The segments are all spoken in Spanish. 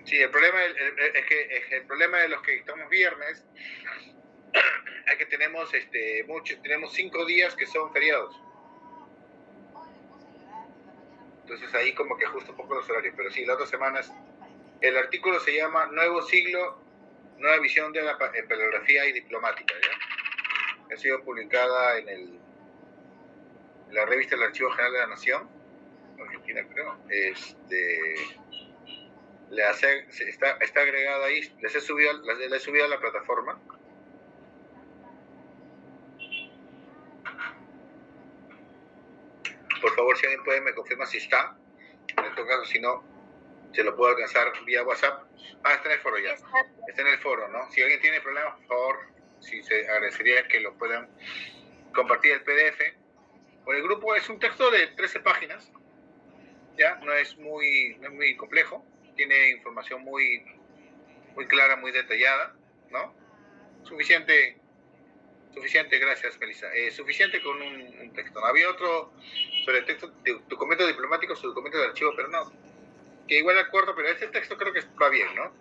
Sí, el problema es que el problema de los que estamos viernes es que tenemos tenemos 5 días que son feriados. Entonces ahí como que ajusta un poco los horarios, pero sí, las 2 semanas. El artículo se llama Nuevo siglo, nueva visión de la paleografía y diplomática, ¿ya? Ha sido publicada en la revista del Archivo General de la Nación, Argentina creo. Está agregada ahí, les he subido a la plataforma. Por favor, si alguien puede, me confirma si está. En todo caso, si no, se lo puedo alcanzar vía WhatsApp. Está en el foro ya. Está en el foro, ¿no? Si alguien tiene problemas, por favor, se agradecería que lo puedan compartir el PDF. Por el grupo es un texto de 13 páginas, ¿ya? No es muy complejo. Tiene información muy clara, muy detallada, ¿no? Suficiente, gracias, Melissa. Suficiente con un texto. ¿No? Había otro sobre el texto, documento diplomático, su documento de archivo, pero no, que igual era corto, pero este texto creo que va bien, ¿no?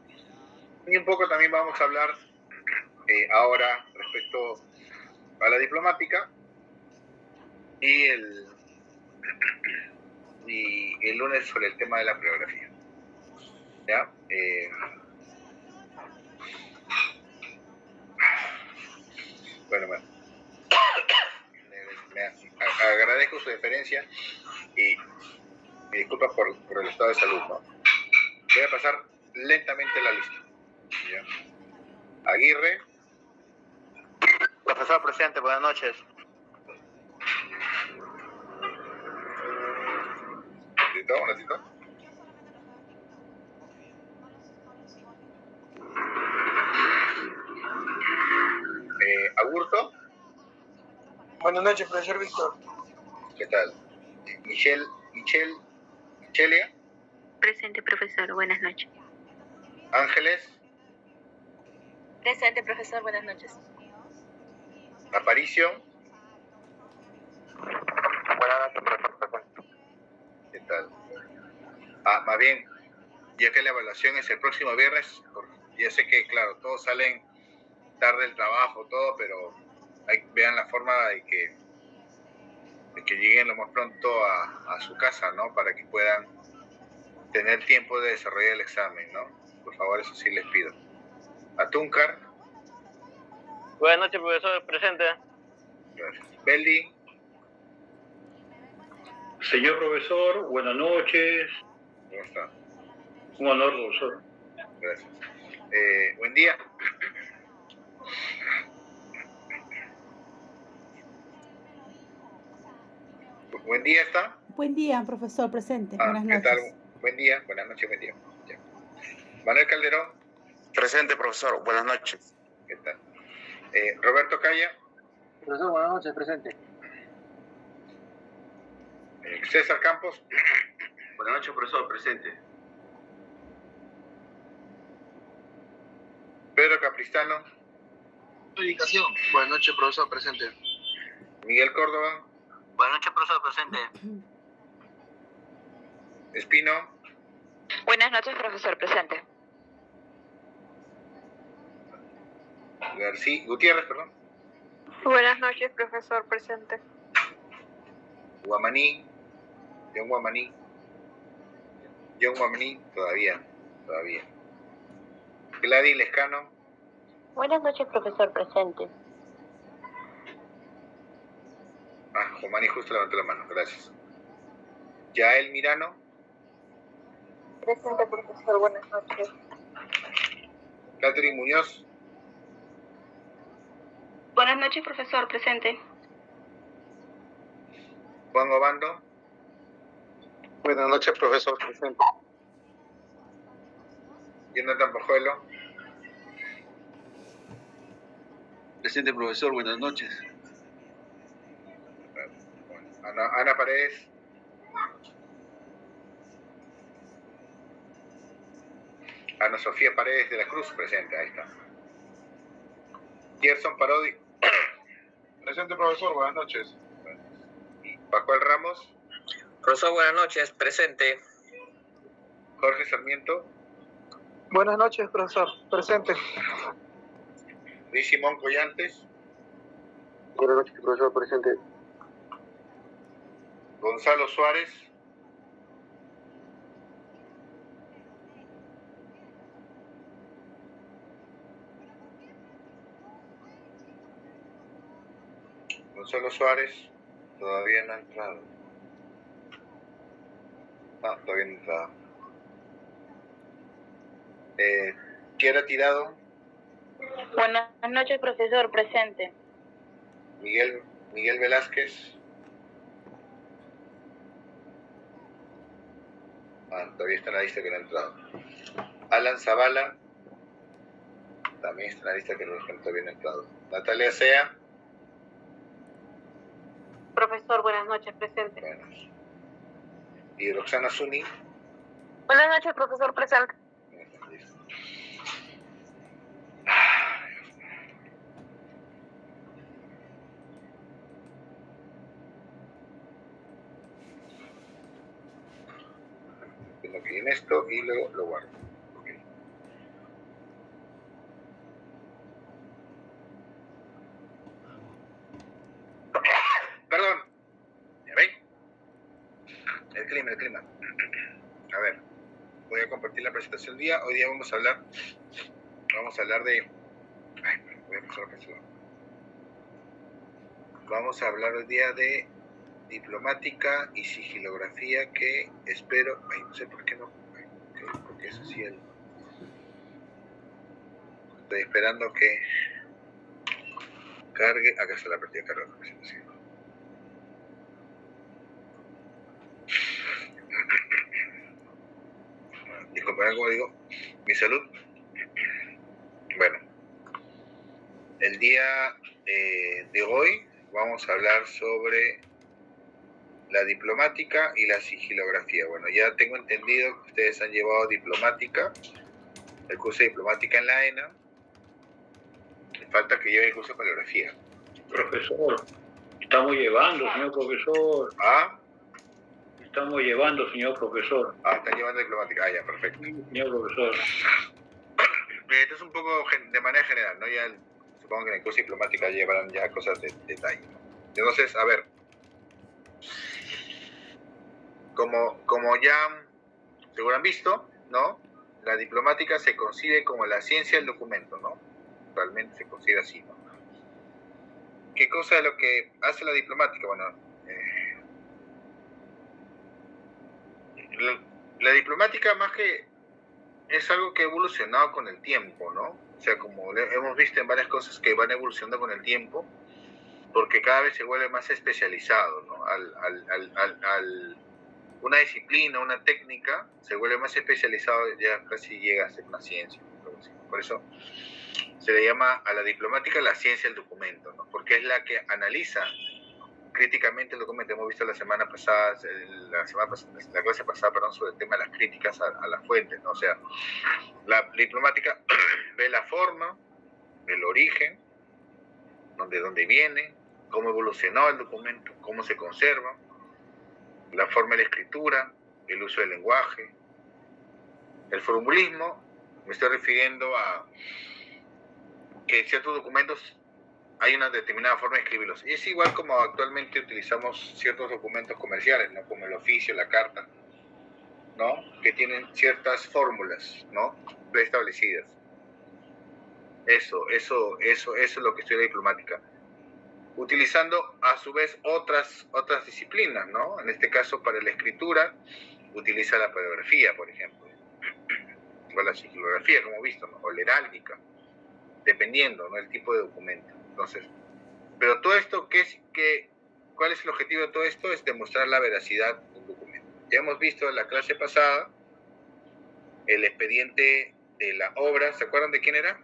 Y un poco también vamos a hablar ahora respecto a la diplomática y el lunes sobre el tema de la paleografía. ¿Ya? Bueno. Agradezco su deferencia y me disculpa por el estado de salud, ¿no? Voy a pasar lentamente la lista. ¿Ya? Aguirre. Profesor presidente, buenas noches. Un ratito. Agurto. Buenas noches, profesor Víctor. ¿Qué tal? Michelia. Presente, profesor. Buenas noches. Ángeles. Presente, profesor. Buenas noches. Aparicio. Buenas noches, profesor. ¿Qué tal? Más bien, ya que la evaluación es el próximo viernes, ya sé que, claro, todos salen tarde del trabajo, todo, pero vean la forma de que lleguen lo más pronto a su casa, ¿no? Para que puedan tener tiempo de desarrollar el examen, ¿no? Por favor, eso sí les pido. Atúncar. Buenas noches, profesor, presente. Gracias. Beldi. Señor profesor, buenas noches. ¿Cómo está? Un honor, profesor. Gracias. Buen día. Buen día, ¿está? Buen día, profesor, presente. Buenas noches. ¿Qué tal? Buen día, buenas noches, buen día. Ya. Manuel Calderón. Presente, profesor, buenas noches. ¿Qué tal? Roberto Calla. Profesor, buenas noches, presente. César Campos. Buenas noches, profesor, presente. Pedro Capristano. Dedicación. Buenas noches, profesor, presente. Miguel Córdoba. Buenas noches, profesor, presente. Espino. Buenas noches, profesor. Presente. Gutiérrez, perdón. Buenas noches, profesor. Presente. Guamaní. John Guamaní, todavía. Gladys Lescano. Buenas noches, profesor. Presente. Guamaní justo levantó la mano, gracias. Yael Mirano. Presente, profesor. Buenas noches. Catherine Muñoz. Buenas noches, profesor. Presente. Juan Obando. Buenas noches, profesor, presente. Jonathan Pajuelo. Presente, profesor, buenas noches. Ana Paredes. Ana Sofía Paredes de la Cruz, presente, ahí está. Gerson Parodi. Presente, profesor, buenas noches. Pacuel Ramos. Profesor, buenas noches, presente. Jorge Sarmiento. Buenas noches, profesor. Presente. Luis Simón Collantes. Buenas noches, profesor. Presente. Gonzalo Suárez. Gonzalo Suárez todavía no ha entrado. No, todavía no ha entrado. ¿Quién ha tirado? Buenas noches, profesor. Presente. Miguel Velázquez. Todavía está en la lista que no ha entrado. Alan Zavala. También está en la lista que todavía no ha entrado. Natalia Sea. Profesor, buenas noches. Presente. Bueno. Y Roxana Zuni. Buenas noches, profesor. Presente. Tengo que ir en esto y luego lo guardo. Okay. Perdón. ¿Ya ven? El clima. A ver, voy a compartir la presentación del día. Hoy día vamos a hablar de... voy a pasar la canción. Vamos a hablar hoy día de diplomática y sigilografía, que espero... no sé por qué no... porque eso sí estoy esperando que cargue... Acá está la partida de carga de la presentación. Disculpen, como digo, mi salud. Bueno, el día de hoy vamos a hablar sobre la diplomática y la sigilografía. Bueno, ya tengo entendido que ustedes han llevado diplomática, el curso de diplomática en la ENA. Falta que lleve el curso de paleografía. Profesor, estamos llevando, señor profesor. ¿Ah? Estamos llevando, señor profesor. Están llevando diplomática. Ya, perfecto. Señor profesor. Esto es un poco de manera general, ¿no? Ya supongo que en el curso de diplomática llevarán ya cosas de detalle, ¿no? Entonces, a ver, como ya seguro han visto, ¿no? La diplomática se concibe como la ciencia del documento, ¿no? Realmente se considera así, ¿no? ¿Qué cosa es lo que hace la diplomática? Bueno, la diplomática más que es algo que ha evolucionado con el tiempo, ¿no? O sea, como hemos visto en varias cosas que van evolucionando con el tiempo, porque cada vez se vuelve más especializado, ¿no? Una disciplina, una técnica, se vuelve más especializado, ya casi llega a ser una ciencia, ¿no? Por eso se le llama a la diplomática la ciencia del documento, ¿no? Porque es la que analiza críticamente el documento. Hemos visto la clase pasada, perdón, sobre el tema de las críticas a las fuentes, ¿no? O sea, la diplomática ve la forma, el origen, de dónde viene, cómo evolucionó el documento, cómo se conserva, la forma de la escritura, el uso del lenguaje. El formulismo, me estoy refiriendo a que en ciertos documentos hay una determinada forma de escribirlos. Y es igual como actualmente utilizamos ciertos documentos comerciales, ¿no? Como el oficio, la carta, ¿no? Que tienen ciertas fórmulas, ¿no? Preestablecidas. Eso es lo que estudia la diplomática. Utilizando a su vez otras disciplinas, ¿no? En este caso, para la escritura, utiliza la paleografía, por ejemplo, o la sigilografía, como visto, ¿no? O la heráldica, dependiendo, ¿no? El tipo de documento. Entonces, pero todo esto, ¿cuál es el objetivo de todo esto? Es demostrar la veracidad de un documento. Ya hemos visto en la clase pasada el expediente de la obra. ¿Se acuerdan de quién era?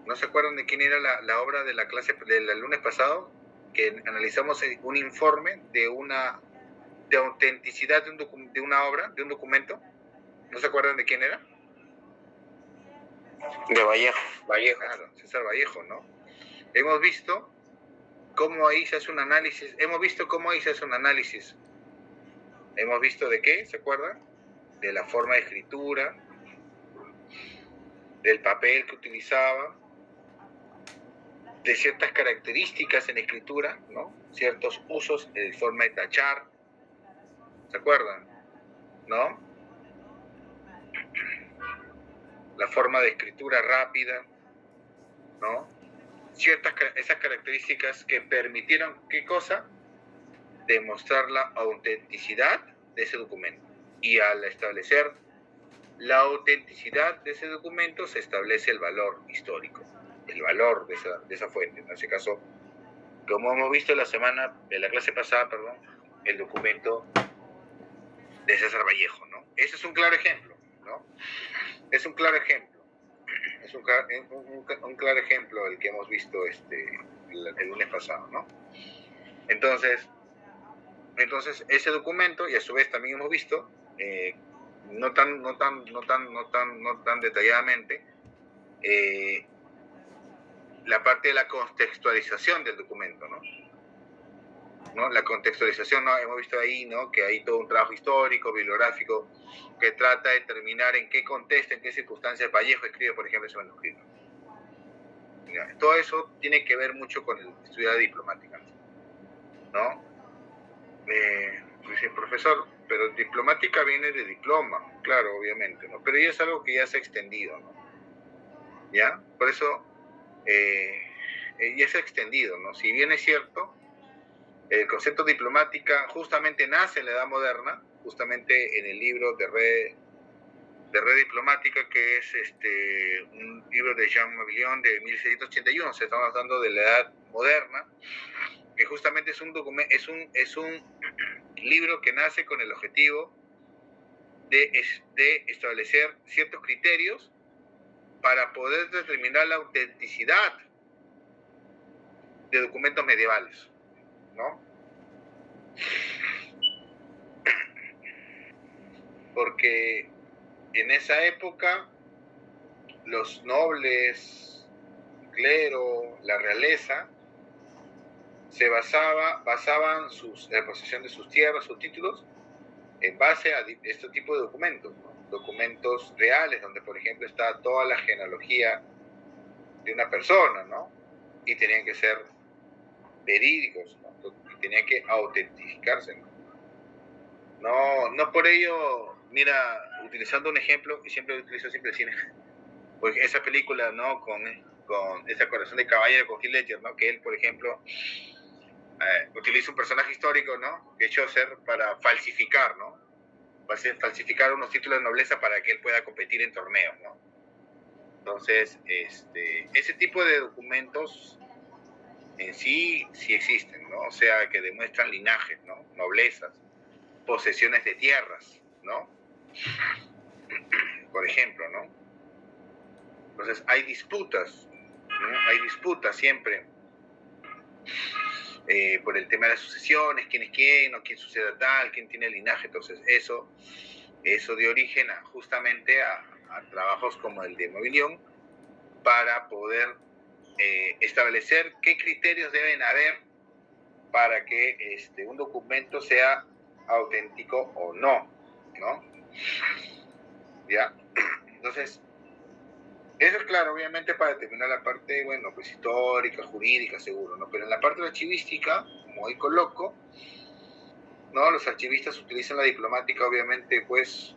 ¿No se acuerdan de quién era la obra de la clase del lunes pasado? Que analizamos un informe de autenticidad de una obra, de un documento. ¿No se acuerdan de quién era? De Vallejo. Vallejo, claro, César Vallejo, ¿no? Hemos visto cómo ahí se hace un análisis, Hemos visto de qué, ¿se acuerdan? De la forma de escritura, del papel que utilizaba, de ciertas características en escritura, ¿no? Ciertos usos, de forma de tachar, ¿se acuerdan? ¿No? La forma de escritura rápida, ¿no? Esas características que permitieron, ¿qué cosa? Demostrar la autenticidad de ese documento. Y al establecer la autenticidad de ese documento se establece el valor histórico, el valor de esa fuente. En ese caso, como hemos visto en la clase pasada, el documento de César Vallejo, ¿no? Ese es un claro ejemplo, ¿no? Es un claro ejemplo. Es un claro ejemplo el que hemos visto el lunes pasado, ¿no? Entonces ese documento, y a su vez también hemos visto, no tan detalladamente, la parte de la contextualización del documento, ¿no? La contextualización, ¿no? Hemos visto ahí, ¿no? Que hay todo un trabajo histórico, bibliográfico, que trata de determinar en qué contexto, en qué circunstancias Vallejo escribe, por ejemplo, ese manuscrito. Todo eso tiene que ver mucho con el estudio de diplomática, ¿no? Dice, profesor, pero diplomática viene de diploma, claro, obviamente, ¿no? Pero ya es algo que ya se ha extendido, ¿no? ¿Ya? Por eso, ya se ha extendido, ¿no? Si bien es cierto, el concepto diplomática justamente nace en la Edad Moderna, justamente en el libro de Red Diplomática, que es un libro de Jean Mabillon de 1681, se estamos hablando de la Edad Moderna, que justamente es un libro que nace con el objetivo de establecer ciertos criterios para poder determinar la autenticidad de documentos medievales, ¿no? Porque en esa época los nobles, el clero, la realeza, basaban la posesión de sus tierras, sus títulos, en base a este tipo de documentos, ¿no? Documentos reales, donde por ejemplo está toda la genealogía de una persona, ¿no? Y tenían que ser verídicos, ¿no? Y tenían que autentificarse, ¿no? No por ello, mira, utilizando un ejemplo, y siempre utilizo el cine, pues esa película, ¿no? Con esa Corazón de Caballero con Heath Ledger, ¿no? Que él, por ejemplo, utiliza un personaje histórico, ¿no? De Chaucer para falsificar, ¿no? Falsificar unos títulos de nobleza para que él pueda competir en torneos, ¿no? Entonces, ese tipo de documentos en sí existen, ¿no? O sea, que demuestran linajes, ¿no? Noblezas, posesiones de tierras, ¿no? Por ejemplo, ¿no? Entonces, hay disputas, ¿no? Hay disputas siempre por el tema de las sucesiones, quién es quién, o quién sucede a tal, quién tiene el linaje. Entonces, eso dio origen justamente a trabajos como el de Mabillon para poder establecer qué criterios deben haber para que un documento sea auténtico o no, ¿no? ¿Ya? Entonces, eso es claro, obviamente, para determinar la parte, bueno, pues histórica, jurídica, seguro, ¿no? Pero en la parte archivística, como hoy coloco, ¿no? Los archivistas utilizan la diplomática, obviamente, pues,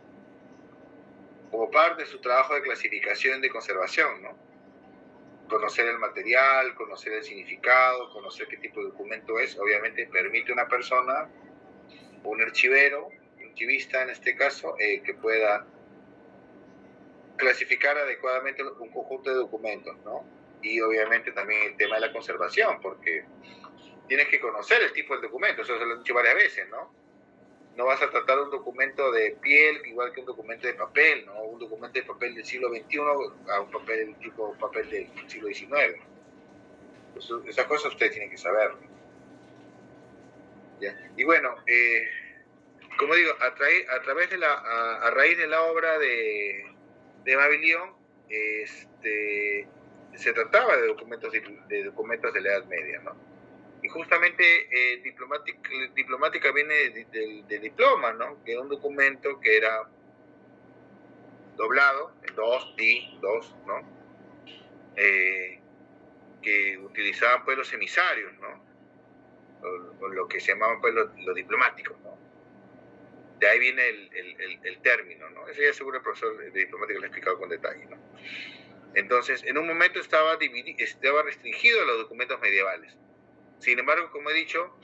como parte de su trabajo de clasificación y de conservación, ¿no? Conocer el material, conocer el significado, conocer qué tipo de documento es, obviamente permite a una persona, un archivero, un archivista en este caso, que pueda clasificar adecuadamente un conjunto de documentos, ¿no? Y obviamente también el tema de la conservación, porque tienes que conocer el tipo de documento, eso se lo he dicho varias veces, ¿no? No vas a tratar un documento de piel igual que un documento de papel, ¿no? Un documento de papel del siglo XXI a un papel tipo papel del siglo XIX. Pues esas cosas ustedes tienen que saber, ¿no? ¿Ya? Y bueno, como digo, a raíz de la obra de Mabillon, se trataba de documentos de la Edad Media, ¿no? Y justamente diplomática viene de diploma, ¿no? Que era un documento que era doblado en dos, ¿no? Que utilizaban pues los emisarios, ¿no? O lo que se llamaban pues los diplomáticos, ¿no? De ahí viene el término, ¿no? Eso ya seguro el profesor de diplomática lo ha explicado con detalle, ¿no? Entonces, en un momento estaba restringido a los documentos medievales. Sin embargo, como he dicho,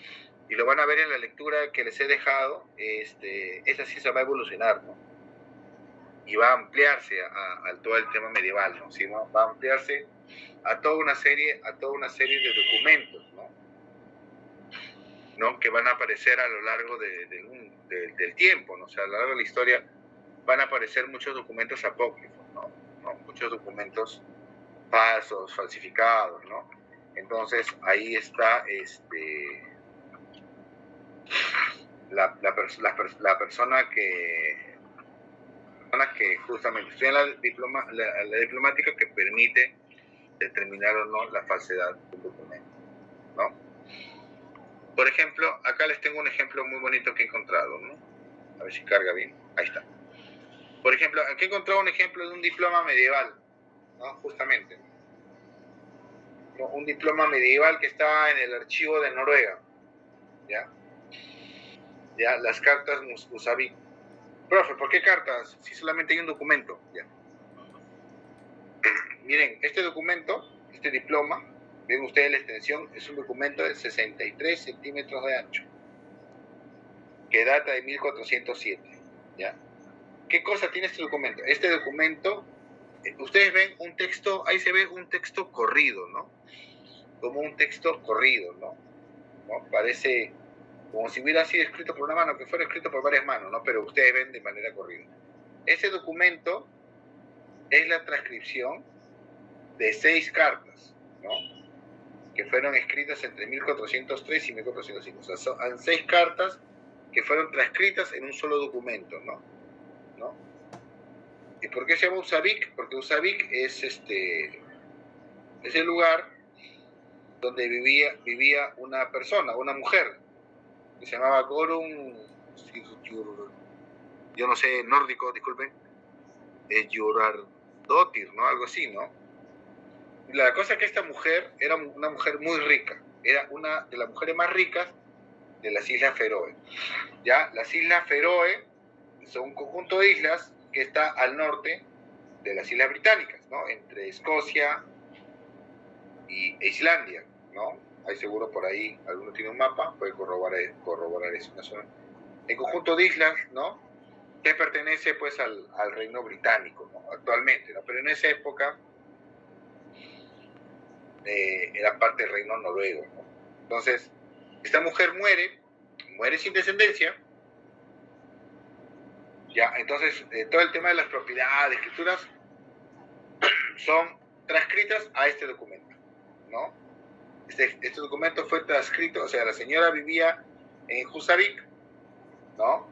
y lo van a ver en la lectura que les he dejado, esa sí se va a evolucionar, ¿no? Y va a ampliarse a todo el tema medieval, ¿no? ¿Sí, no? Va a ampliarse a toda una serie de documentos, ¿no? Que van a aparecer a lo largo del tiempo, ¿no? O sea, a lo largo de la historia van a aparecer muchos documentos apócrifos, ¿no? Muchos documentos falsos, falsificados, ¿no? Entonces, ahí está la persona que justamente estudia la diplomática que permite determinar o no la falsedad de un documento, ¿no? Por ejemplo, acá les tengo un ejemplo muy bonito que he encontrado, ¿no? A ver si carga bien. Ahí está. Por ejemplo, aquí he encontrado un ejemplo de un diploma medieval, ¿no? Justamente. ¿No? Un diploma medieval que está en el archivo de Noruega, ¿ya? Ya, las cartas Musavik. Profe, ¿por qué cartas? Si solamente hay un documento, ¿ya? Miren, este documento, este diploma, ven ustedes la extensión, es un documento de 63 centímetros de ancho, que data de 1407, ¿ya? ¿Qué cosa tiene este documento? Este documento, ustedes ven un texto, ahí se ve un texto corrido, ¿no? Como un texto corrido, ¿no? Parece como si hubiera sido escrito por una mano, que fuera escrito por varias manos, ¿no? Pero ustedes ven de manera corrida. Ese documento es la transcripción de 6 cartas, ¿no? Que fueron escritas entre 1403 y 1405. O sea, son 6 cartas que fueron transcritas en un solo documento, ¿no? ¿Y por qué se llama Husavik? Porque Husavik es el lugar donde vivía una persona, una mujer, que se llamaba Gorun, yo no sé, nórdico, disculpen, Jurardotir, ¿no? Algo así, ¿no? La cosa es que esta mujer era una mujer muy rica, era una de las mujeres más ricas de las Islas Feroe. ¿Ya? Las Islas Feroe son un conjunto de islas que está al norte de las Islas Británicas, ¿no? Entre Escocia e Islandia, ¿no? Hay seguro por ahí, alguno tiene un mapa, puede corroborar eso. El conjunto de islas, ¿no? Que pertenece pues al reino británico, ¿no? Actualmente, ¿no? Pero en esa época era parte del reino noruego, ¿no? Entonces, esta mujer muere sin descendencia, ya, entonces todo el tema de las propiedades, escrituras, son transcritas a este documento, ¿no? Este documento fue transcrito, o sea, la señora vivía en Husavik, ¿no?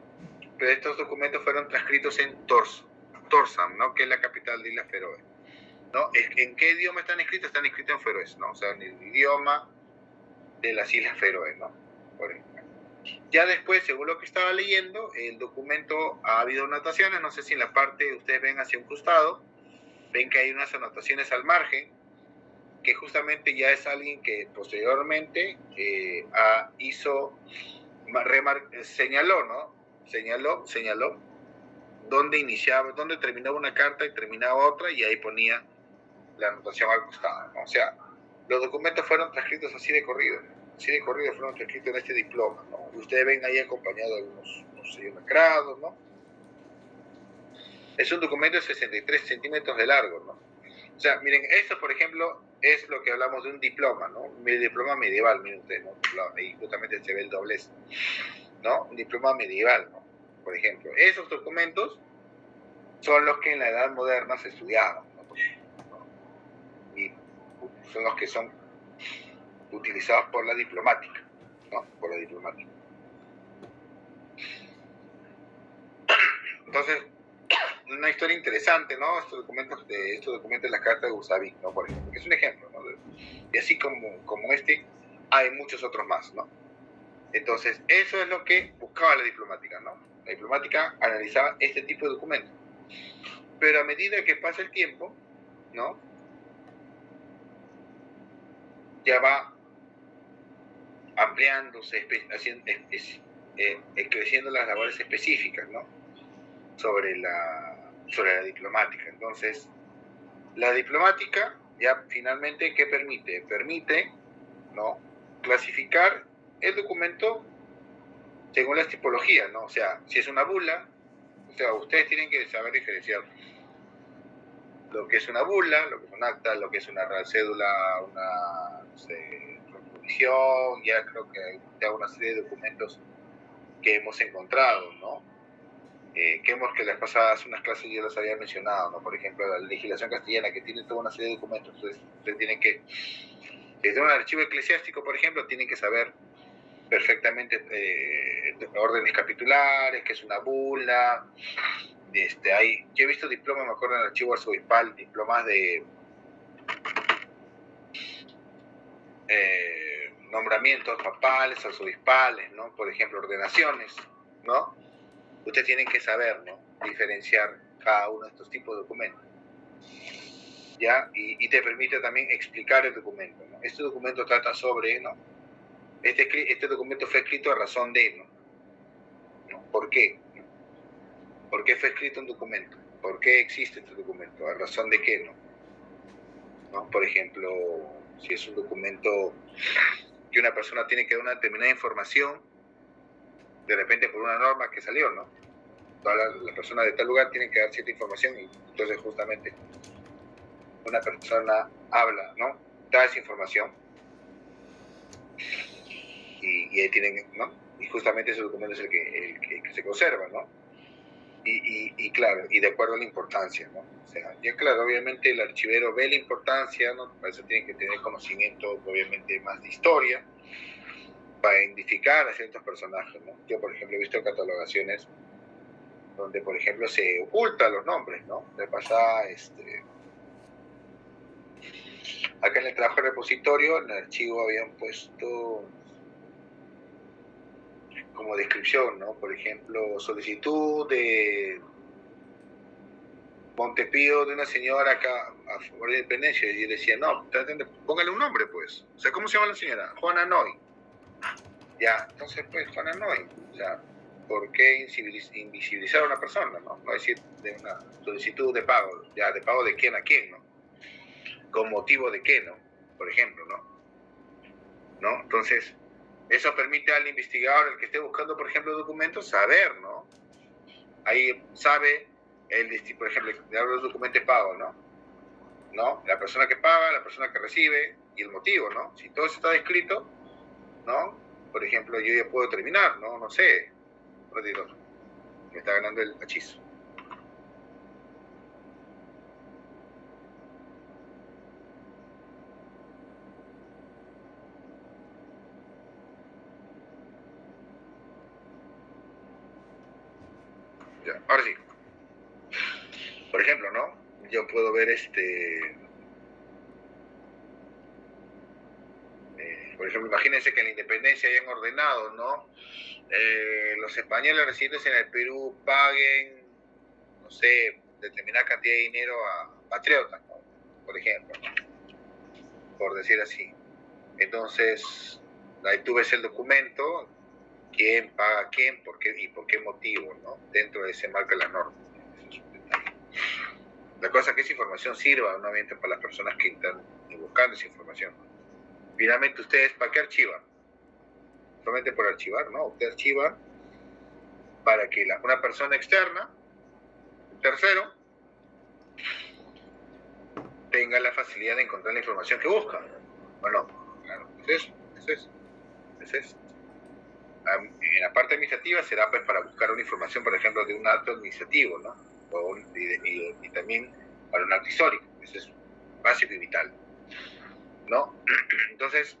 Pero estos documentos fueron transcritos en Tórshavn, ¿no? Que es la capital de Islas Feroe, ¿no? ¿En qué idioma están escritos? Están escritos en feroés, ¿no? O sea, en el idioma de las Islas Feroe, ¿no? Por ejemplo. Ya después, según lo que estaba leyendo, el documento ha habido anotaciones, no sé si en la parte ustedes ven hacia un costado, ven que hay unas anotaciones al margen, que justamente ya es alguien que posteriormente señaló, ¿no? Señaló dónde terminaba una carta y terminaba otra, y ahí ponía la anotación al costado, ¿no? O sea, los documentos fueron transcritos así de corrido fueron transcritos en este diploma, ¿no? Y ustedes ven ahí acompañado de unos sellos lacrados, ¿no? Es un documento de 63 centímetros de largo, ¿no? O sea, miren, esto, por ejemplo, es lo que hablamos de un diploma, ¿no? Un diploma medieval, miren ustedes, ¿no? Ahí justamente se ve el doblez, ¿no? Un diploma medieval, ¿no? Por ejemplo, esos documentos son los que en la Edad Moderna se estudiaban, ¿no? Y son los que son utilizados por la diplomática, ¿no? Por la diplomática. Entonces, una historia interesante, ¿no? Estos documentos de las cartas de Husavik, ¿no? Por ejemplo, que es un ejemplo, ¿no? Y así como este, hay muchos otros más, ¿no? Entonces, eso es lo que buscaba la diplomática, ¿no? La diplomática analizaba este tipo de documentos. Pero a medida que pasa el tiempo, ¿no? Ya va ampliándose, creciendo las labores específicas, ¿no? Sobre la diplomática. Entonces, la diplomática ya finalmente, ¿qué permite? Permite, ¿no? Clasificar el documento según las tipologías, ¿no? O sea, si es una bula, o sea, ustedes tienen que saber diferenciar lo que es una bula, lo que es un acta, lo que es una real cédula, una, no sé, resolución, ya creo que hay una serie de documentos que hemos encontrado, ¿no? Que las pasadas unas clases yo las había mencionado, ¿no? Por ejemplo, la legislación castellana, que tiene toda una serie de documentos. Entonces, ustedes tienen que, si es un archivo eclesiástico, por ejemplo, tienen que saber perfectamente órdenes capitulares, que es una bula. Yo he visto diplomas, me acuerdo en el archivo arzobispal, diplomas de nombramientos papales, arzobispales, ¿no? Por ejemplo, ordenaciones, ¿no? Ustedes tienen que saber, ¿no? Diferenciar cada uno de estos tipos de documentos, ¿ya? Y te permite también explicar el documento, ¿no? Este documento trata sobre, ¿no? Este documento fue escrito a razón de, ¿no? ¿Por qué? ¿Por qué fue escrito un documento? ¿Por qué existe este documento? ¿A razón de qué, no? Por ejemplo, si es un documento que una persona tiene que dar una determinada información, de repente por una norma que salió, ¿no? Todas las personas de tal lugar tienen que dar cierta información y entonces justamente una persona habla, ¿no? Da esa información y ahí tienen, ¿no? Y justamente ese documento es el que se conserva, ¿no? Y claro, y de acuerdo a la importancia, ¿no? O sea, ya claro, obviamente el archivero ve la importancia, ¿no? Para eso tiene que tener conocimiento, obviamente, más de historia, para identificar a ciertos personajes, ¿no? Yo, por ejemplo, he visto catalogaciones donde, por ejemplo, se ocultan los nombres, ¿no? De pasada, acá en el trabajo de repositorio, en el archivo habían puesto como descripción, ¿no? Por ejemplo, solicitud de Montepío de una señora acá a favor de independencia. Y yo decía, no, póngale un nombre, pues. O sea, ¿cómo se llama la señora? Juana Noy. Ya, entonces, pues, Juana Noy. O sea, ¿por qué invisibilizar a una persona, no? No decir de una solicitud de pago. Ya, ¿de pago de quién a quién, no? ¿Con motivo de qué, no? Por ejemplo, ¿no? Entonces, eso permite al investigador, el que esté buscando, por ejemplo, documentos, saber, ¿no? Ahí sabe, por ejemplo, le hablo de documentos de pago, ¿no? La persona que paga, la persona que recibe y el motivo, ¿no? Si todo eso está descrito, ¿no? Por ejemplo, yo ya puedo terminar, ¿no? No sé. Me está ganando el hechizo. Ya, ahora sí. Por ejemplo, ¿no? Yo puedo ver por ejemplo, imagínense que en la independencia hayan ordenado, ¿no? Los españoles residentes en el Perú paguen, no sé, determinada cantidad de dinero a patriotas, ¿no? Por ejemplo, ¿no? Por decir así. Entonces, ahí tú ves el documento, quién paga a quién, por qué y por qué motivo, ¿no? Dentro de ese marco de la norma. La cosa es que esa información sirva, nuevamente, para las personas que están buscando esa información. Finalmente, ustedes, ¿para qué archivan? Solamente por archivar, ¿no? Usted archiva para que una persona externa, un tercero, tenga la facilidad de encontrar la información que busca. Bueno, claro, eso es. En la parte administrativa será pues para buscar una información, por ejemplo, de un acto administrativo, ¿no? Y también para un acto histórico. Eso es básico y vital, ¿no? Entonces,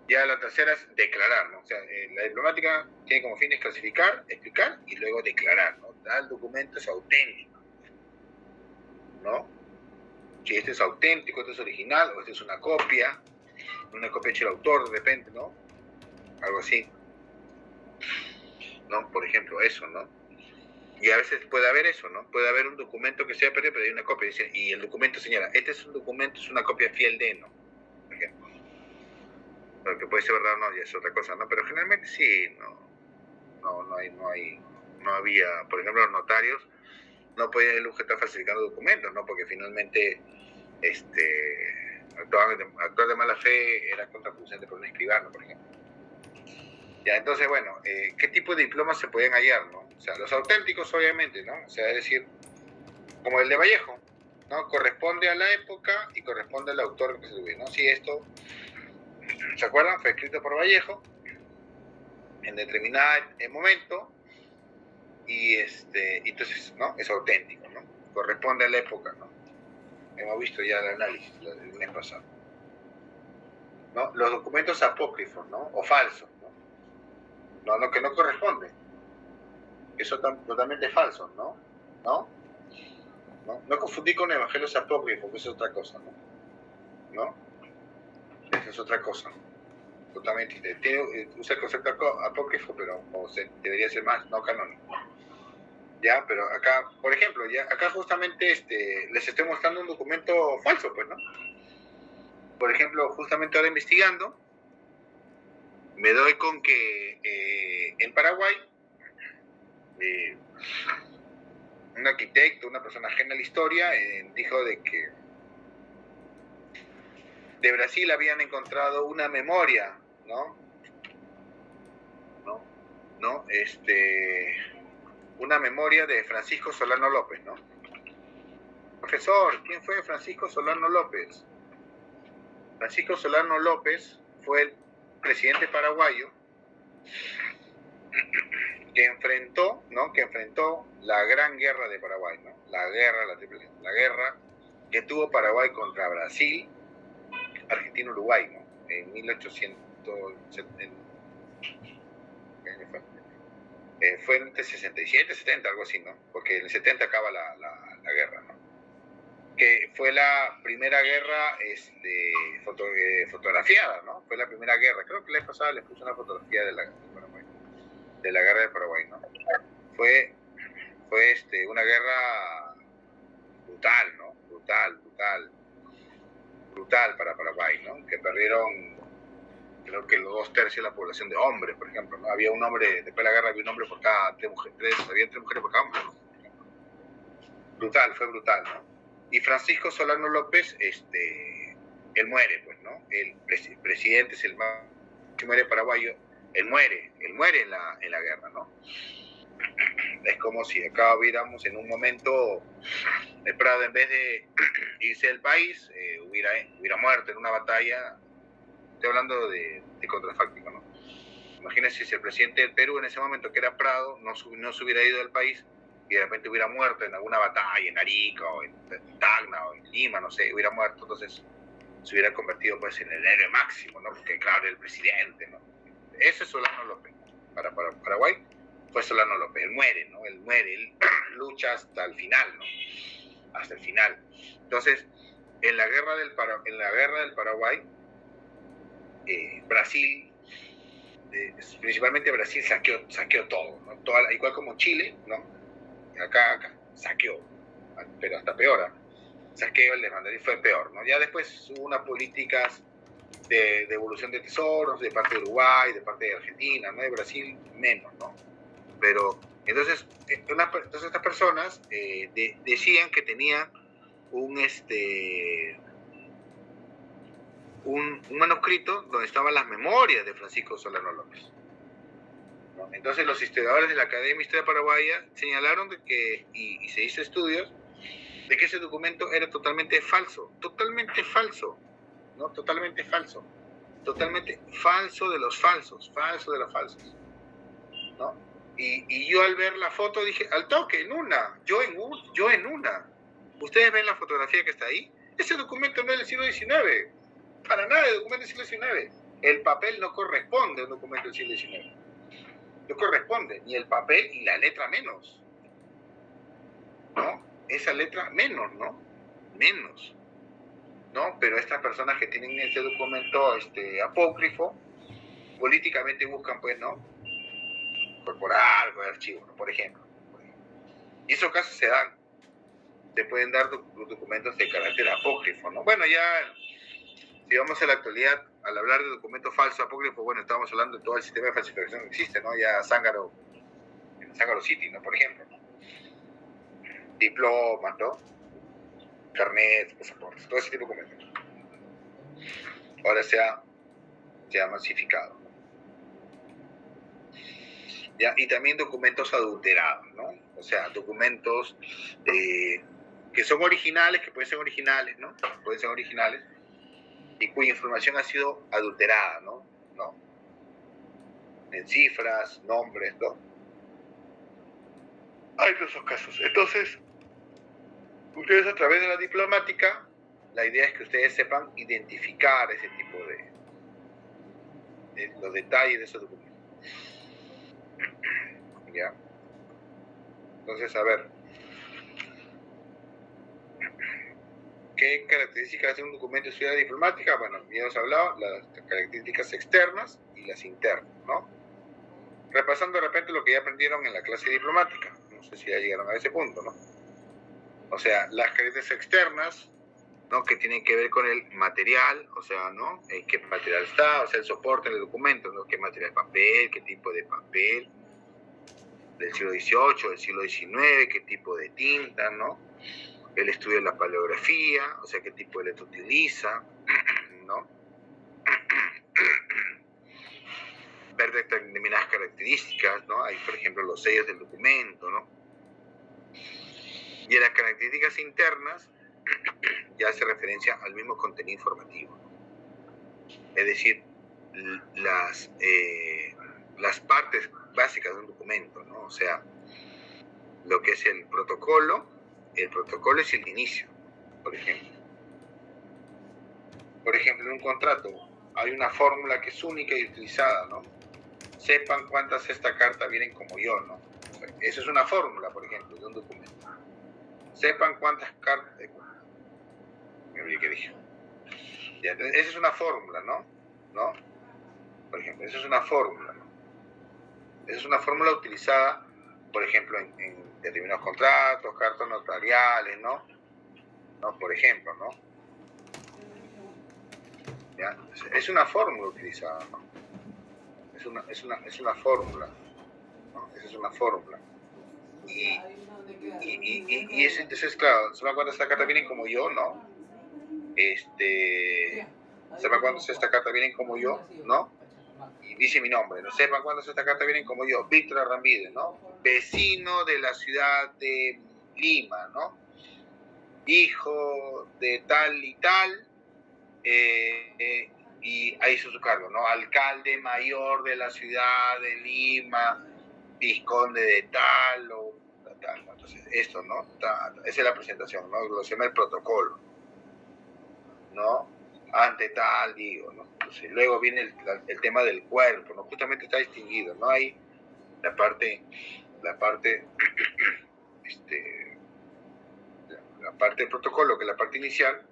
ya la tercera es declarar, ¿no? O sea, la diplomática tiene como fines clasificar, explicar y luego declarar, ¿no? Tal documento es auténtico, ¿no? Si este es auténtico, este es original o este es una copia, una copia hecha el autor, de repente, ¿no? Algo así, ¿no? Por ejemplo, eso, ¿no? Y a veces puede haber eso, ¿no? Puede haber un documento que sea perdido, pero hay una copia, y el documento señala, este es un documento, es una copia fiel de, ¿no? Por ejemplo. Pero que puede ser verdad o no, ya es otra cosa, ¿no? Pero generalmente sí, no había, por ejemplo, los notarios no podían estar falsificando documentos, ¿no? Porque finalmente, actuar de mala fe era contraproducente por un escribano, por ejemplo. Ya, entonces, bueno, ¿qué tipo de diplomas se pueden hallar, no? O sea, los auténticos, obviamente, ¿no? O sea, es decir, como el de Vallejo, ¿no? Corresponde a la época y corresponde al autor que se sube, ¿no? Si esto, ¿se acuerdan? Fue escrito por Vallejo en determinado momento y entonces, ¿no? Es auténtico, ¿no? Corresponde a la época, ¿no? Hemos visto ya el análisis del mes pasado, ¿no? Los documentos apócrifos, ¿no? O falsos, ¿no? Que no corresponde. Eso es totalmente falso, ¿no? No confundir con evangelios apócrifos, que eso es otra cosa, ¿no? Eso es otra cosa. Totalmente. Usa el concepto apócrifo, pero debería ser más no canónico. Ya, pero acá, por ejemplo, ya acá justamente les estoy mostrando un documento falso, pues, ¿no? Por ejemplo, justamente ahora investigando, me doy con que en Paraguay, un arquitecto, una persona ajena a la historia, dijo de que de Brasil habían encontrado una memoria, ¿no? Una memoria de Francisco Solano López, ¿no? Profesor, ¿quién fue Francisco Solano López? Francisco Solano López fue el presidente paraguayo que enfrentó la gran guerra de Paraguay, ¿no? La guerra que tuvo Paraguay contra Brasil, Argentina, Uruguay, ¿no? En 1870. Fue entre 67 y 70, algo así, ¿no? Porque en el 70 acaba la guerra, ¿no? Que fue la primera guerra fotografiada, ¿no? Fue la primera guerra. Creo que la vez pasada les puse una fotografía de la guerra de Paraguay, ¿no? Fue una guerra brutal, ¿no? Brutal para Paraguay, ¿no? Que perdieron, creo que los 2/3 de la población de hombres, por ejemplo, ¿no? Había un hombre, después de la guerra había un hombre por cada había 3 mujeres por cada hombre, ¿no? Fue brutal, ¿no? Y Francisco Solano López, él muere, pues, ¿no? El presidente es el más que muere paraguayo, él muere en la guerra, ¿no? Es como si acá hubiéramos en un momento el Prado, en vez de irse del país, hubiera muerto en una batalla. Estoy hablando de contrafáctico, ¿no? Imagínense si el presidente del Perú en ese momento, que era Prado, no se hubiera ido del país y de repente hubiera muerto en alguna batalla, en Arica o en Tacna o en Lima, no sé, hubiera muerto, entonces se hubiera convertido pues en el héroe máximo, ¿no? Porque claro, era el presidente, ¿no? Ese es Solano López. Para Paraguay fue Solano López. Él muere, ¿no? Él lucha hasta el final, ¿no? Hasta el final. Entonces, en la guerra del Paraguay, Brasil, principalmente Brasil saqueó todo, ¿no? Igual como Chile, ¿no? Acá saqueó, pero hasta peor, saqueo, el de Mandarín fue peor, ¿no? Ya después hubo unas políticas de devolución de tesoros de parte de Uruguay, de parte de Argentina, ¿no? De Brasil menos, ¿no? Pero entonces estas personas decían que tenían un manuscrito donde estaban las memorias de Francisco Solano López, ¿no? Entonces los historiadores de la Academia de Historia Paraguaya señalaron de que, y se hizo estudios, de que ese documento era totalmente falso, ¿no? Totalmente falso de los falsos, ¿no? Y yo al ver la foto dije, al toque, yo en una. Ustedes ven la fotografía que está ahí, ese documento no es del siglo XIX, para nada el documento del siglo XIX. El papel no corresponde a un documento del siglo XIX. No corresponde, ni el papel y la letra menos, ¿no? Esa letra menos, ¿no? Menos. ¿no? Pero estas personas que tienen este documento apócrifo, políticamente buscan, pues, ¿no? Incorporar algo de archivo, ¿no? Por ejemplo. Y esos casos se dan. Se pueden dar documentos de carácter apócrifo, ¿no? Bueno, ya, si vamos a la actualidad, al hablar de documentos falsos apócrifos, bueno, estamos hablando de todo el sistema de falsificación que existe, ¿no? Ya Zángaro City, ¿no? Por ejemplo, ¿no? Diplomas, ¿no? Carnet, pasaportes, todo ese tipo de documentos. Ahora se ha masificado, ¿no? ¿Ya? Y también documentos adulterados, ¿no? O sea, documentos que son originales, que pueden ser originales, ¿no? Pueden ser originales, y cuya información ha sido adulterada, ¿no? En cifras, nombres, ¿no? Hay esos casos. Entonces, ustedes a través de la diplomática, la idea es que ustedes sepan identificar ese tipo de los detalles de esos documentos. ¿Ya? Entonces, a ver, ¿qué características de un documento de estudiar diplomática? Bueno, ya hemos hablado, las características externas y las internas, ¿no? Repasando de repente lo que ya aprendieron en la clase diplomática, no sé si ya llegaron a ese punto, ¿no? O sea, las características externas, ¿no? Que tienen que ver con el material, o sea, ¿no? En qué material está, o sea, el soporte del documento, ¿no? ¿Qué material de papel, qué tipo de papel, del siglo XVIII, del siglo XIX, qué tipo de tinta, ¿no? El estudio de la paleografía, o sea, qué tipo de letra utiliza, ¿no? Ver determinadas características, ¿no? Hay, por ejemplo, los sellos del documento, ¿no? Y en las características internas ya hace referencia al mismo contenido informativo, ¿no? Es decir, las partes básicas de un documento, ¿no? O sea, lo que es el protocolo es el inicio, por ejemplo. Por ejemplo, en un contrato hay una fórmula que es única y utilizada, ¿no? Sepan cuántas esta carta vienen como yo, ¿no? O sea, esa es una fórmula, por ejemplo, de un documento. Sepan cuántas cartas... Me olvidé qué dije. Ya, entonces, esa es una fórmula, ¿no? Por ejemplo, esa es una fórmula, ¿no? Esa es una fórmula utilizada, por ejemplo, en determinados contratos, cartas notariales, ¿no? Por ejemplo, ¿no? ¿Ya? Es una fórmula utilizada, ¿no? Es una fórmula, ¿no? Esa es una fórmula. Y entonces, claro, ¿se me acuerda esta carta vienen como yo, no? ¿Sepan cuándo esta carta vienen como yo, no? Y dice mi nombre, ¿no? Sepan cuándo esta carta vienen como yo, Víctor Arrambide, ¿no? Vecino de la ciudad de Lima, ¿no? Hijo de tal y tal, y ahí hizo su cargo, ¿no? Alcalde mayor de la ciudad de Lima, vizconde de tal o tal, ¿no? Entonces, esto, ¿no? Esa es la presentación, ¿no? Lo se llama el protocolo, ¿no? Ante tal, digo, ¿no? Entonces, luego viene el tema del cuerpo, ¿no? Justamente está distinguido, ¿no? Hay la parte del protocolo, que es la parte inicial,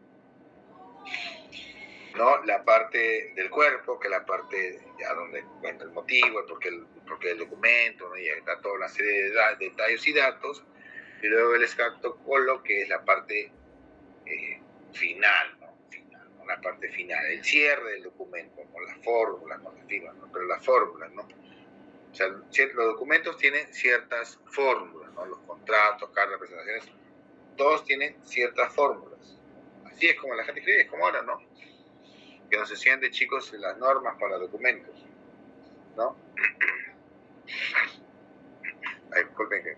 ¿no? La parte del cuerpo, que es la parte ya donde cuenta el motivo, el porqué del documento, ¿no? Y está toda una serie de detalles y datos, y luego el protocolo, que es la parte final, ¿no? La parte final, el cierre del documento, con las fórmulas, con las firmas, ¿no? Pero las fórmulas, ¿no? O sea, los documentos tienen ciertas fórmulas, ¿no? Los contratos, cartas, presentaciones, todos tienen ciertas fórmulas. Así es como la gente escribe, es como ahora, ¿no? Que nos enseñan de chicos las normas para documentos, ¿no? Ay, disculpen que...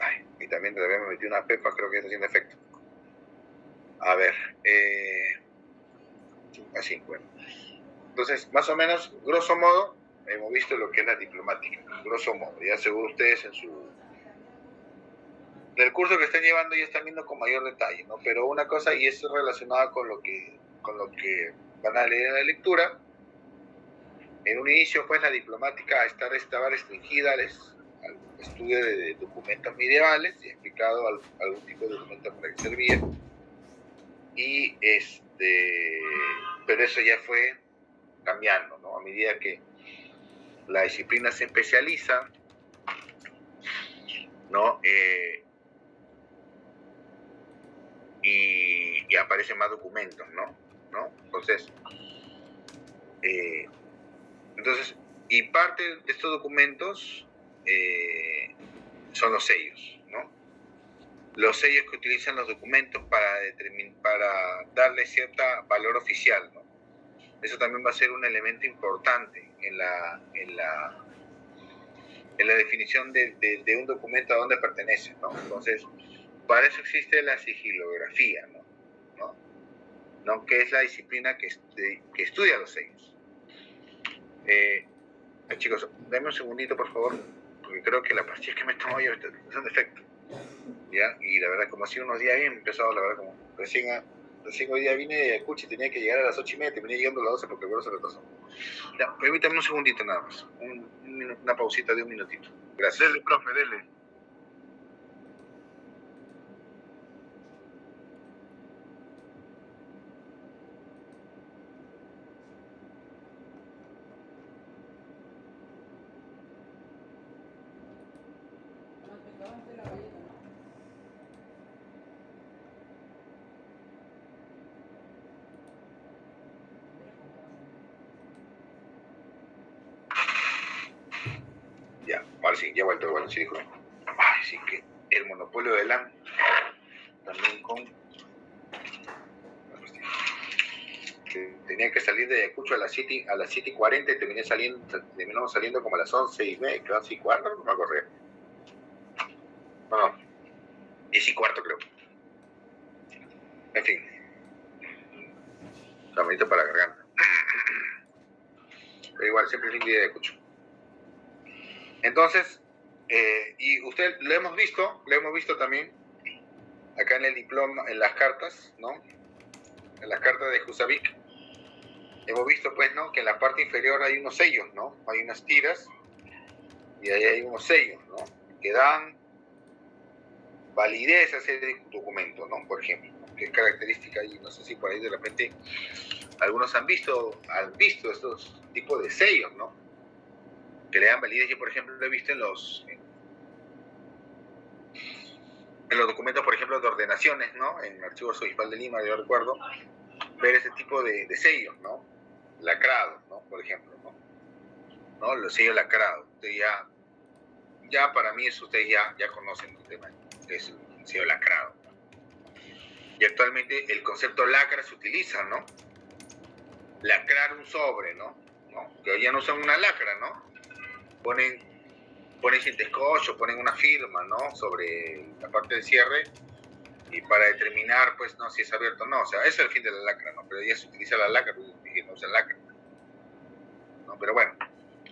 Ay, y también me metí una pepa, creo que está haciendo efecto. A ver, así, bueno. Entonces, más o menos, grosso modo, hemos visto lo que es la diplomática, grosso modo. Ya seguro ustedes del curso que están llevando ya están viendo con mayor detalle, ¿no? Pero una cosa, y es relacionada con lo que van a leer en la lectura, en un inicio, pues, la diplomática estaba restringida al estudio de documentos medievales y explicado algún tipo de documento para que servía. pero eso ya fue cambiando, ¿no? A medida que la disciplina se especializa, ¿no? Y aparecen más documentos, ¿no? Entonces, y parte de estos documentos son los sellos, ¿no? Los sellos que utilizan los documentos para darle cierta valor oficial, ¿no? Eso también va a ser un elemento importante en la definición de un documento a dónde pertenece, ¿no? Entonces, para eso existe la sigilografía, ¿no? Que es la disciplina que estudia los sellos. Chicos, denme un segundito, por favor, porque creo que la pastilla que me tomo hoy es un defecto, ¿ya? Y la verdad, como ha sido unos días bien, he empezado, la verdad, como recién hoy día vine de Ayacucho y tenía que llegar a las 8:30, terminé llegando a las 12 porque el vuelo se retrasó. Ya, permítame un segundito nada más, una pausita de un minutito. Gracias. Dele, profe, dele. Ya, ahora sí, ya he vuelto, bueno, sí, dijo. Ay, sí, que el monopolio de LAN, también que tenía que salir de Ayacucho a las 7:40 y terminamos saliendo como a las 11:30, casi 4, no me acuerdo. No, 10:15 creo. En fin, caminito para la garganta. Pero igual, siempre es un día de Ayacucho. Entonces, y usted lo hemos visto también acá en el diploma, en las cartas, ¿no? En las cartas de Husavik. Hemos visto, pues, ¿no? Que en la parte inferior hay unos sellos, ¿no? Hay unas tiras y ahí hay unos sellos, ¿no? Que dan validez a ese documento, ¿no? Por ejemplo, qué característica hay, no sé si por ahí de repente algunos han visto estos tipos de sellos, ¿no? Que le dan validez. Yo, por ejemplo, lo he visto en los documentos, por ejemplo, de ordenaciones, ¿no? En el Archivo Arzobispal de Lima, yo recuerdo, ver ese tipo de sellos, ¿no? Lacrados, ¿no? Por ejemplo, ¿no? Los sellos lacrados. Entonces ya para mí eso ustedes ya conocen el tema, que es un sello lacrado, ¿no? Y actualmente el concepto lacra se utiliza, ¿no? Lacrar un sobre, ¿no? Que hoy ya no usan una lacra, ¿no? Ponen cinta-scotch o ponen una firma, ¿no? Sobre la parte del cierre y para determinar, pues, no, si es abierto o no. O sea, ese es el fin de la lacra, ¿no? Pero ya se utiliza la lacra, dije, no usa lacra, ¿no? Pero bueno,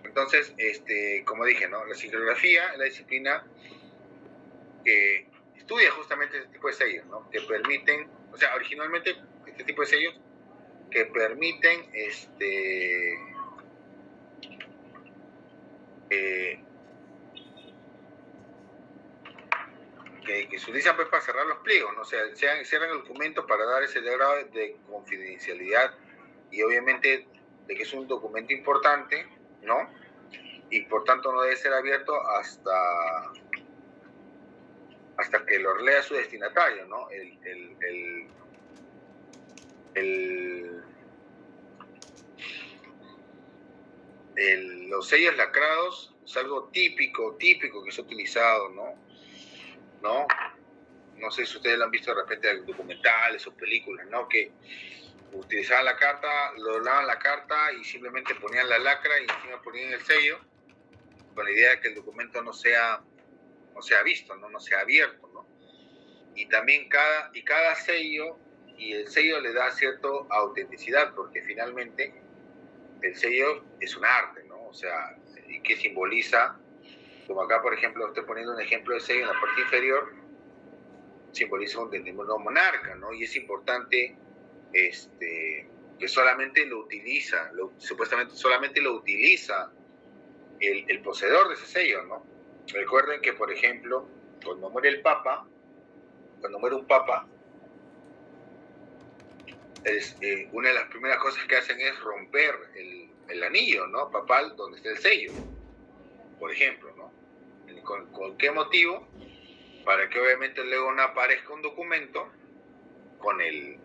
entonces, como dije, ¿no? La sigilografía es la disciplina que estudia justamente este tipo de sellos, ¿no? Que permiten, o sea, originalmente este tipo de sellos que permiten, que se utilizan, pues, para cerrar los pliegos, ¿no? O sea, cierran el documento para dar ese grado de confidencialidad y obviamente de que es un documento importante, ¿no? Y por tanto no debe ser abierto hasta que lo lea su destinatario, ¿no? Los sellos lacrados es algo típico que se ha utilizado, ¿no? No sé si ustedes lo han visto de repente en documentales o películas, ¿no? Que utilizaban la carta, lo doblaban la carta y simplemente ponían la lacra y encima ponían el sello con la idea de que el documento no sea visto, no sea abierto, ¿no? Y también cada sello, y el sello le da cierta autenticidad, porque finalmente el sello es un arte, ¿no? O sea, y que simboliza, como acá, por ejemplo, estoy poniendo un ejemplo de sello en la parte inferior, simboliza un determinado monarca, ¿no? Y es importante que solamente lo utiliza, supuestamente solamente lo utiliza el poseedor de ese sello, ¿no? Recuerden que, por ejemplo, cuando muere un papa, una de las primeras cosas que hacen es romper el anillo, ¿no? Papal, donde está el sello, por ejemplo, ¿no? ¿Con qué motivo? Para que obviamente luego no aparezca un documento con el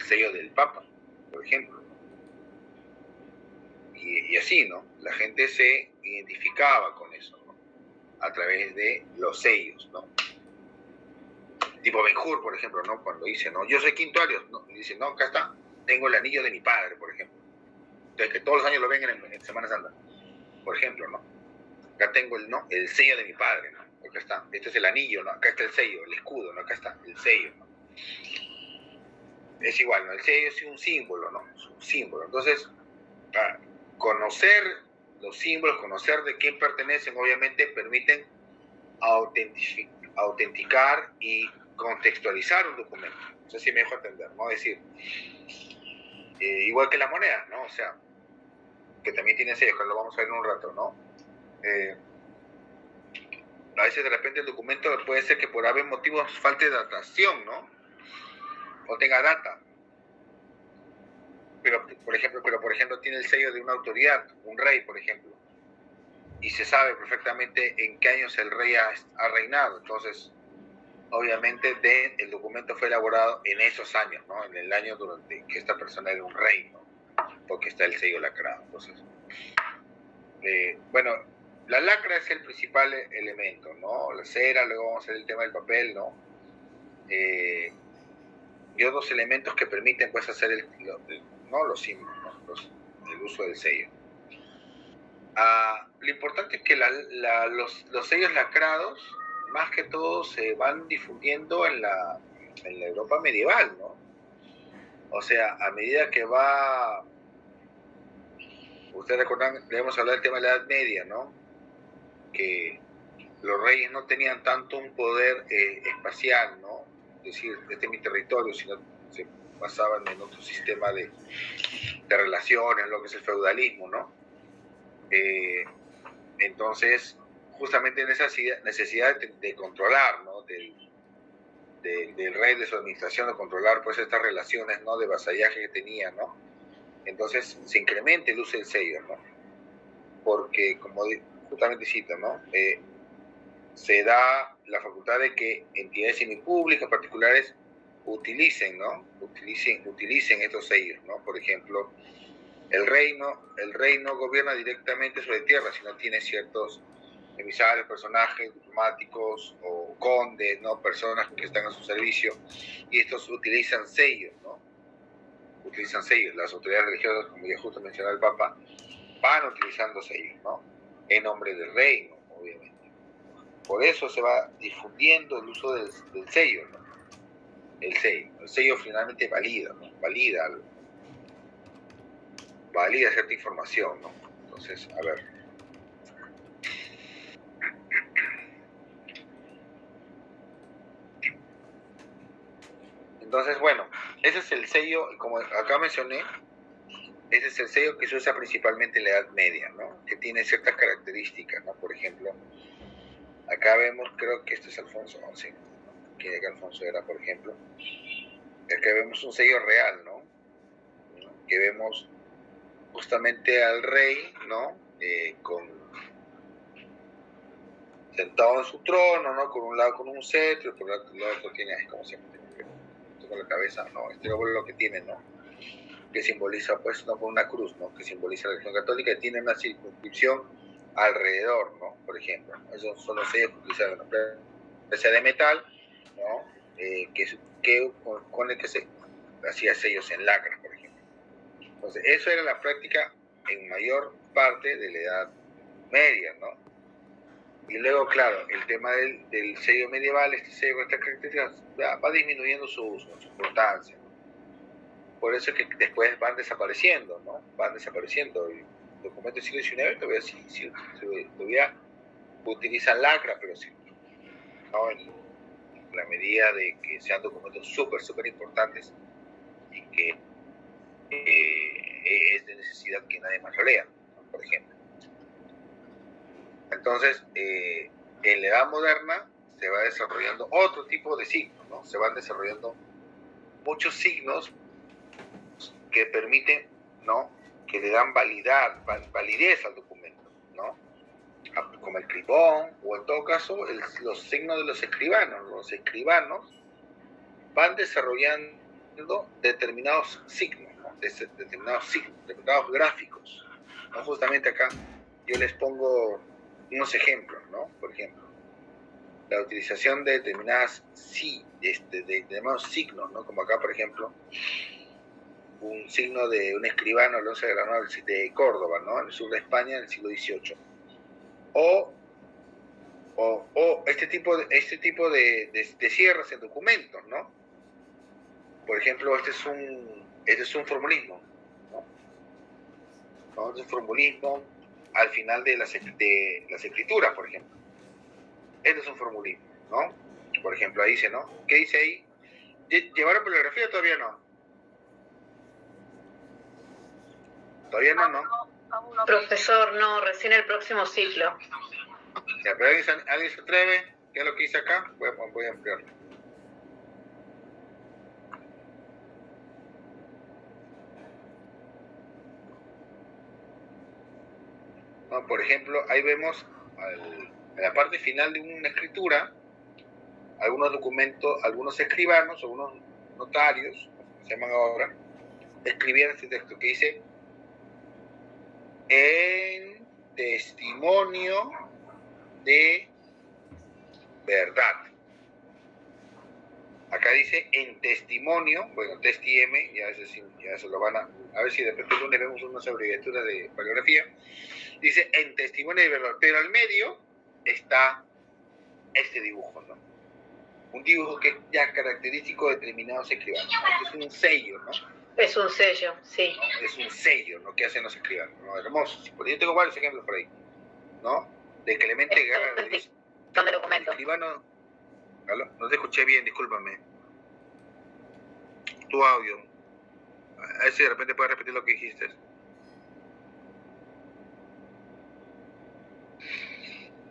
sello del Papa, por ejemplo. Y así, ¿no? La gente se identificaba con eso, ¿no? A través de los sellos, ¿no? Tipo Ben-Hur, por ejemplo, ¿no? Cuando dice, ¿no? Yo soy quinto Arios, ¿no? Y dice, no, acá está, tengo el anillo de mi padre, por ejemplo. Entonces, que todos los años lo ven en Semana Santa, por ejemplo, ¿no? Acá tengo el sello de mi padre, ¿no? Acá está, este es el anillo, ¿no? Acá está el sello, el escudo, ¿no? Acá está, el sello, ¿no? Es igual, ¿no? El sello es un símbolo, ¿no? Es un símbolo. Entonces, conocer los símbolos, conocer de quién pertenecen, obviamente permiten autenticar y contextualizar un documento. No sé si me dejo entender, ¿no? Es decir, igual que la moneda, ¿no? O sea, que también tiene sellos, que lo vamos a ver en un rato, ¿no? A veces de repente el documento puede ser que por haber motivos falte datación, ¿no? O tenga data. Pero por ejemplo tiene el sello de una autoridad, un rey, por ejemplo. Y se sabe perfectamente en qué años el rey ha reinado. Entonces, obviamente el documento fue elaborado en esos años, ¿no? En el año durante que esta persona era un rey, ¿no? Porque está el sello lacrado. Entonces, bueno, la lacra es el principal elemento, ¿no? La cera, luego vamos a ver el tema del papel, ¿no? Y otros elementos que permiten, pues, hacer los símbolos, ¿no? El uso del sello. Lo importante es que los sellos lacrados, más que todo, se van difundiendo en la Europa medieval, ¿no? O sea, a medida que va... Ustedes recuerdan, debemos hablar del tema de la Edad Media, ¿no? Que los reyes no tenían tanto un poder espacial, ¿no? Es decir, este es mi territorio, sino se basaban en otro sistema de relaciones, lo que es el feudalismo, ¿no? Entonces, justamente en esa necesidad de controlar, ¿no? Del rey, de su administración, de controlar, pues, estas relaciones, ¿no? De vasallaje que tenía, ¿no? Entonces se incrementa el uso del sello, ¿no? Porque, como justamente cito, ¿no? Se da la facultad de que entidades semipúblicas particulares utilicen, ¿no? Utilicen estos sellos, ¿no? Por ejemplo, el rey no gobierna directamente sobre tierra, sino tiene ciertos emisarios, personajes diplomáticos o condes, ¿no? Personas que están a su servicio, y estos utilizan sellos, ¿no? Utilizan sellos. Las autoridades religiosas, como ya justo mencionó el Papa, van utilizando sellos, ¿no? En nombre del reino, obviamente. Por eso se va difundiendo el uso del sello, ¿no? El sello finalmente valida, ¿no? Valida cierta información, ¿no? Entonces, a ver. Entonces, bueno, ese es el sello, como acá mencioné, ese es el sello que se usa principalmente en la Edad Media, ¿no? Que tiene ciertas características, ¿no? Por ejemplo, acá vemos, creo que este es Alfonso XI, ¿no? Que Alfonso era, por ejemplo. Acá vemos un sello real, ¿no? Que vemos justamente al rey, ¿no? Sentado en su trono, ¿no? Con un lado con un cetro, por el otro tiene, como siempre, con la cabeza, ¿no? Este es lo que tiene, ¿no? Que simboliza, pues, no, con una cruz, ¿no? Que simboliza la religión católica, y tiene una circunscripción alrededor, ¿no? Por ejemplo, esos son los sellos que utilizaban, ¿no? Presa de metal, ¿no? Con el que se hacía sellos en lacra, por ejemplo. Entonces, eso era la práctica en mayor parte de la Edad Media, ¿no? Y luego, claro, el tema del sello medieval, este sello con estas características, va disminuyendo su importancia, ¿no? Por eso es que después van desapareciendo, ¿no? Van desapareciendo. Y documentos del siglo XIX todavía utilizan lacra, pero sí, ¿no? En la medida de que sean documentos súper importantes y que es de necesidad que nadie más lo lea, ¿no? Por ejemplo. Entonces, en la Edad Moderna se va desarrollando otro tipo de signos, ¿no? Se van desarrollando muchos signos que permiten, ¿no?, que le dan validez al documento, ¿no? Como el cribón, o en todo caso los signos de los escribanos. Los escribanos van desarrollando determinados signos, ¿no? Determinados gráficos, ¿no? Justamente acá yo les pongo unos ejemplos, ¿no? Por ejemplo, la utilización de determinados signos, ¿no? Como acá, por ejemplo, un signo de un escribano, Alonso de Granada, de Córdoba, ¿no?, en el sur de España, en el siglo XVIII. O este tipo de cierres en documentos, ¿no? Por ejemplo, este es un formulismo, ¿no? Este es un formulismo al final de las escrituras, por ejemplo. Este es un formulismo, ¿no? Por ejemplo, ahí dice, ¿no? ¿Qué dice ahí? ¿Llevaron poligrafía o todavía no? Todavía no. Profesor, no, recién el próximo ciclo. Ya, pero ¿alguien se atreve? ¿Qué es lo que hice acá? Voy a ampliarlo. No, por ejemplo, ahí vemos en la parte final de una escritura, algunos documentos, algunos escribanos, algunos notarios, como se llaman ahora, escribieron este texto que dice: en testimonio de verdad. Acá dice en testimonio, bueno, testiem, ya se lo van a ver si de repente el lunes vemos unas abreviaturas de paleografía. Dice en testimonio de verdad, pero al medio está este dibujo, ¿no? Un dibujo que es ya característico de determinados escribanos, ¿no? Es un sello, ¿no? Es un sello, sí. ¿No? Es un sello, ¿no?, que hacen los escribanos, ¿no? Hermoso. Yo tengo varios ejemplos por ahí, ¿no? De Clemente Guerrero. ¿Dónde lo comento? Escribano. No te escuché bien, discúlpame. Tu audio. A ver si de repente puedes repetir lo que dijiste.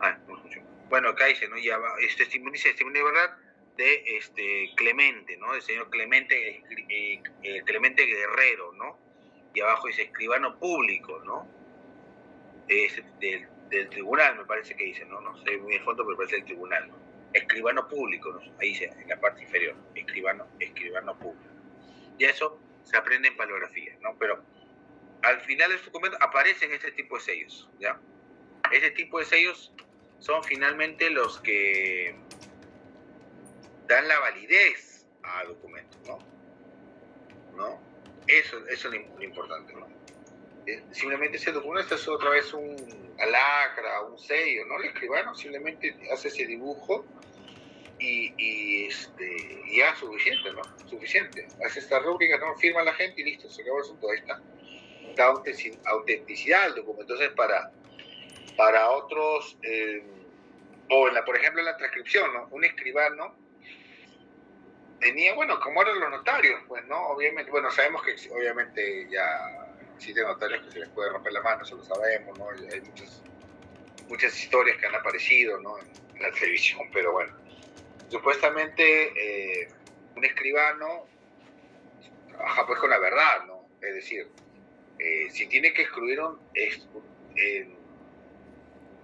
No escucho. Bueno, acá dice, ¿no? Ya va, testimonio de verdad de Clemente, ¿no? Del señor Clemente Guerrero, ¿no? Y abajo dice escribano público, ¿no? Del tribunal, me parece que dice, ¿no? No sé muy de fondo, pero parece el tribunal, ¿no? Escribano público, ¿no? Ahí dice, en la parte inferior, escribano público. Y eso se aprende en paleografía, ¿no? Pero al final del documento aparecen este tipo de sellos, ¿ya? Este tipo de sellos son finalmente los que dan la validez al documento, ¿no? Eso es lo importante, ¿no? Simplemente ese documento es otra vez un alacra, un sello, ¿no? El escribano simplemente hace ese dibujo y ya suficiente, ¿no? Suficiente. Hace esta rúbrica, ¿no? Firma la gente y listo, se acabó el asunto. Ahí está. Da autenticidad al documento. Entonces, para otros, por ejemplo, en la transcripción, ¿no? Un escribano tenía, bueno, como eran los notarios, pues, ¿no? Obviamente, bueno, sabemos que obviamente ya existen notarios que se les puede romper la mano, eso lo sabemos, ¿no? Hay muchas historias que han aparecido, ¿no?, en la televisión, pero bueno, supuestamente un escribano trabaja pues con la verdad, ¿no? Es decir, si tiene que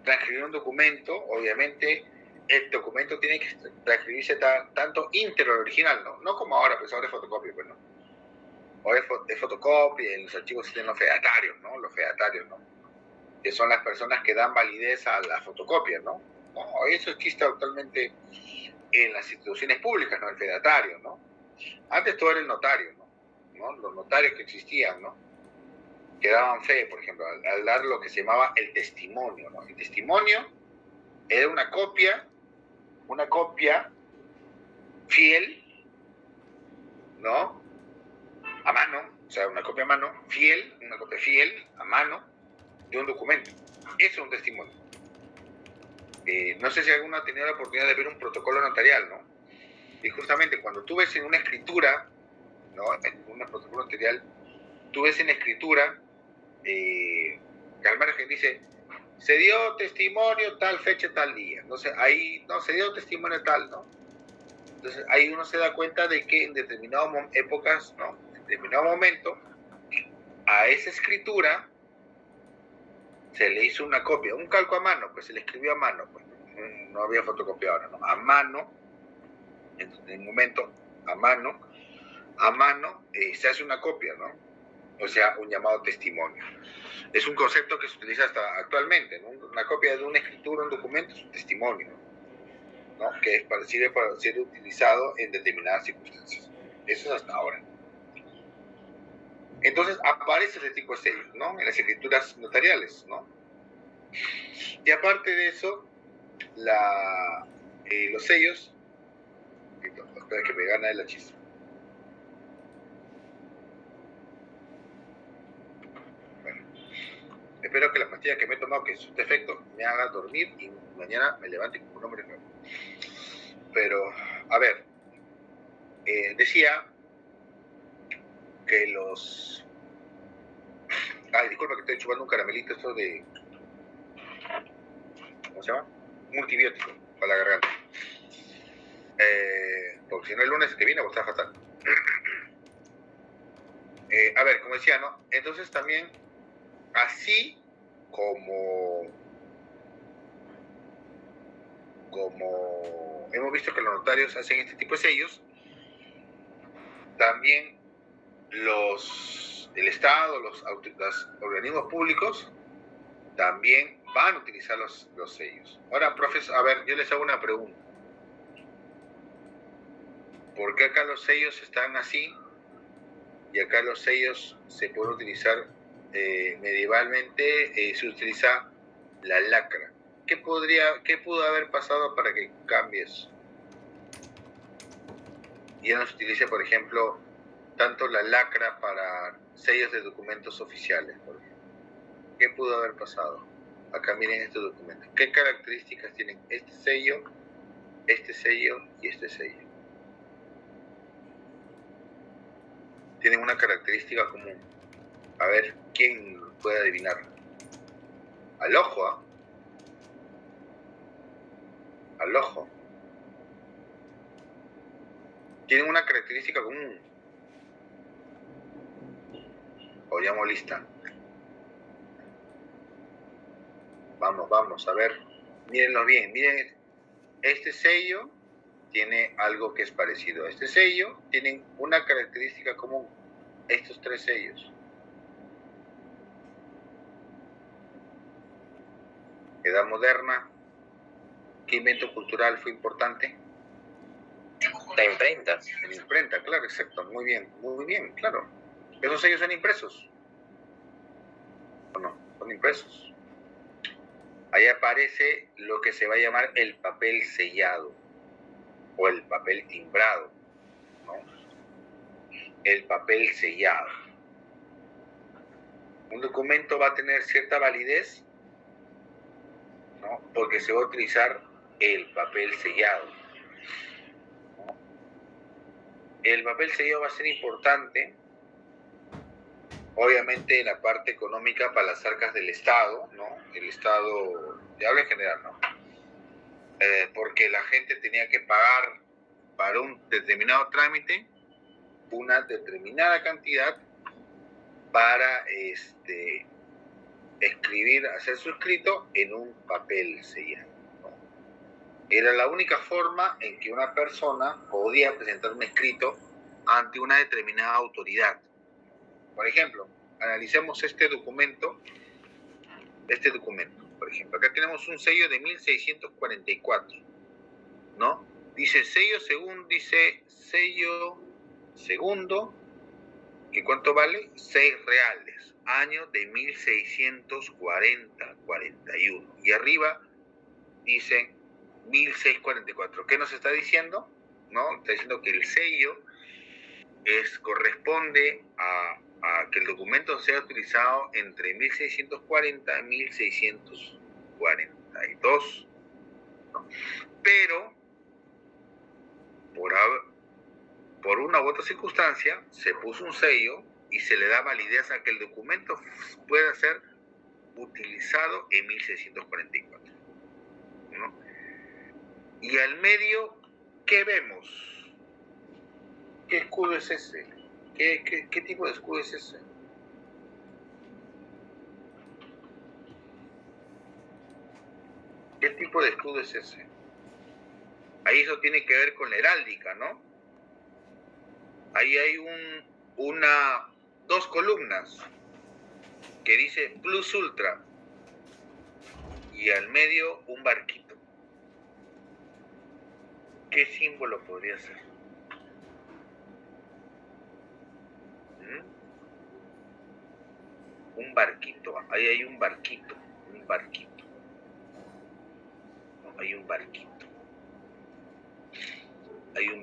transcribir un documento, obviamente el documento tiene que transcribirse tanto íntegro al original, ¿no? No como ahora, pues ahora es fotocopia, pues, ¿no? Ahora es fotocopia, en los archivos existen los fedatarios, ¿no? Los fedatarios, ¿no? Que son las personas que dan validez a la fotocopia, ¿no? No, eso existe actualmente en las instituciones públicas, ¿no? El fedatario, ¿no? Antes todo era el notario, ¿no? Los notarios que existían, ¿no? Que daban fe, por ejemplo, al dar lo que se llamaba el testimonio, ¿no? El testimonio era una copia fiel, ¿no? A mano, o sea, una copia fiel, a mano, de un documento. Eso es un testimonio. No sé si alguno ha tenido la oportunidad de ver un protocolo notarial, ¿no? Y justamente cuando tú ves en una escritura, ¿no? En un protocolo notarial, tú ves en la escritura que al margen dice, se dio testimonio tal fecha, tal día. Entonces ahí, no, se dio testimonio tal, ¿no? Entonces ahí uno se da cuenta de que en determinadas épocas, ¿no? En determinado momento, a esa escritura se le hizo una copia, un calco a mano, pues se le escribió a mano, pues no había fotocopiadora, ¿no? A mano, en un momento, a mano, se hace una copia, ¿no? O sea, un llamado testimonio. Es un concepto que se utiliza hasta actualmente, ¿no? Una copia de una escritura, un documento, es un testimonio, ¿no? Que sirve para ser utilizado en determinadas circunstancias. Eso es hasta ahora. Entonces aparece ese tipo de sellos, ¿no? En las escrituras notariales, ¿no? Y aparte de eso, los sellos... Espera que me gana la chispa. Bueno, espero que la pastilla que me he tomado, que es un defecto, me haga dormir y mañana me levante como un hombre nuevo. Pero, a ver, decía que los... Ay, disculpa que estoy chupando un caramelito, esto de... ¿Cómo se llama? Multibiótico, para la garganta. Porque si no el lunes que viene va a estar fatal. A ver, como decía, ¿no? Entonces también, así como hemos visto que los notarios hacen este tipo de sellos, también el Estado, los organismos públicos también van a utilizar los sellos. Ahora, profesor, a ver, yo les hago una pregunta. ¿Por qué acá los sellos están así y acá los sellos se pueden utilizar medievalmente? Se utiliza la lacra. ¿Qué pudo haber pasado para que cambie eso? Ya no se utilice, por ejemplo, tanto la lacra para sellos de documentos oficiales, por ejemplo. ¿Qué pudo haber pasado? Acá miren estos documentos. ¿Qué características tienen este sello y este sello? Tienen una característica común. A ver, ¿quién puede adivinar? Al ojo, ¿ah? Al ojo. Tienen una característica común. O llamo lista. Vamos, a ver. Mírenlo bien. Miren, este sello tiene algo que es parecido a este sello. Tienen una característica común. Estos tres sellos. Edad moderna. ¿Qué invento cultural fue importante? La imprenta. La imprenta, claro, exacto. Muy bien, claro. ¿Esos sellos son impresos? ¿O no? Son impresos. Ahí aparece lo que se va a llamar el papel sellado o el papel timbrado, ¿no? El papel sellado. Un documento va a tener cierta validez, ¿no? Porque se va a utilizar el papel sellado, ¿no? El papel sellado va a ser importante, obviamente, en la parte económica para las arcas del Estado, ¿no? El Estado, te hablo en general, ¿no? Porque la gente tenía que pagar para un determinado trámite una determinada cantidad para escribir, hacer su escrito en un papel sellado, ¿no? Era la única forma en que una persona podía presentar un escrito ante una determinada autoridad. Por ejemplo, analicemos este documento, por ejemplo. Acá tenemos un sello de 1644, ¿no? Dice sello segundo, ¿que cuánto vale? 6 reales, año de 1640-41. Y arriba dice 1644. ¿Qué nos está diciendo? ¿No? Está diciendo que el sello corresponde a que el documento sea utilizado entre 1640 y 1642, ¿no? Pero por una u otra circunstancia se puso un sello y se le da validez a que el documento pueda ser utilizado en 1644, ¿no? Y al medio, ¿qué vemos? ¿Qué escudo es ese? ¿Qué tipo de escudo es ese? ¿Qué tipo de escudo es ese? Ahí eso tiene que ver con la heráldica, ¿no? Ahí hay dos columnas que dice Plus Ultra y al medio un barquito. ¿Qué símbolo podría ser? Un barquito, ahí hay un barquito. No, hay un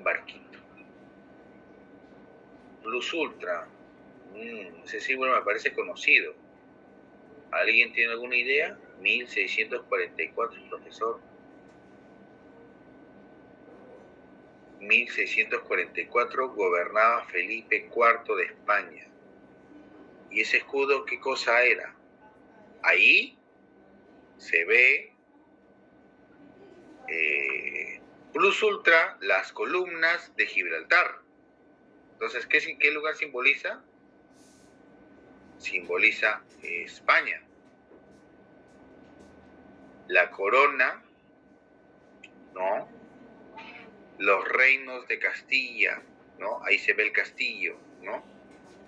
barquito. Plus Ultra. Ese símbolo me parece conocido. ¿Alguien tiene alguna idea? 1644, profesor. 1644 gobernaba Felipe IV de España. ¿Y ese escudo qué cosa era? Ahí se ve Plus Ultra, las columnas de Gibraltar. Entonces, ¿qué lugar simboliza? Simboliza España. La corona, ¿no? Los reinos de Castilla, ¿no? Ahí se ve el castillo, ¿no?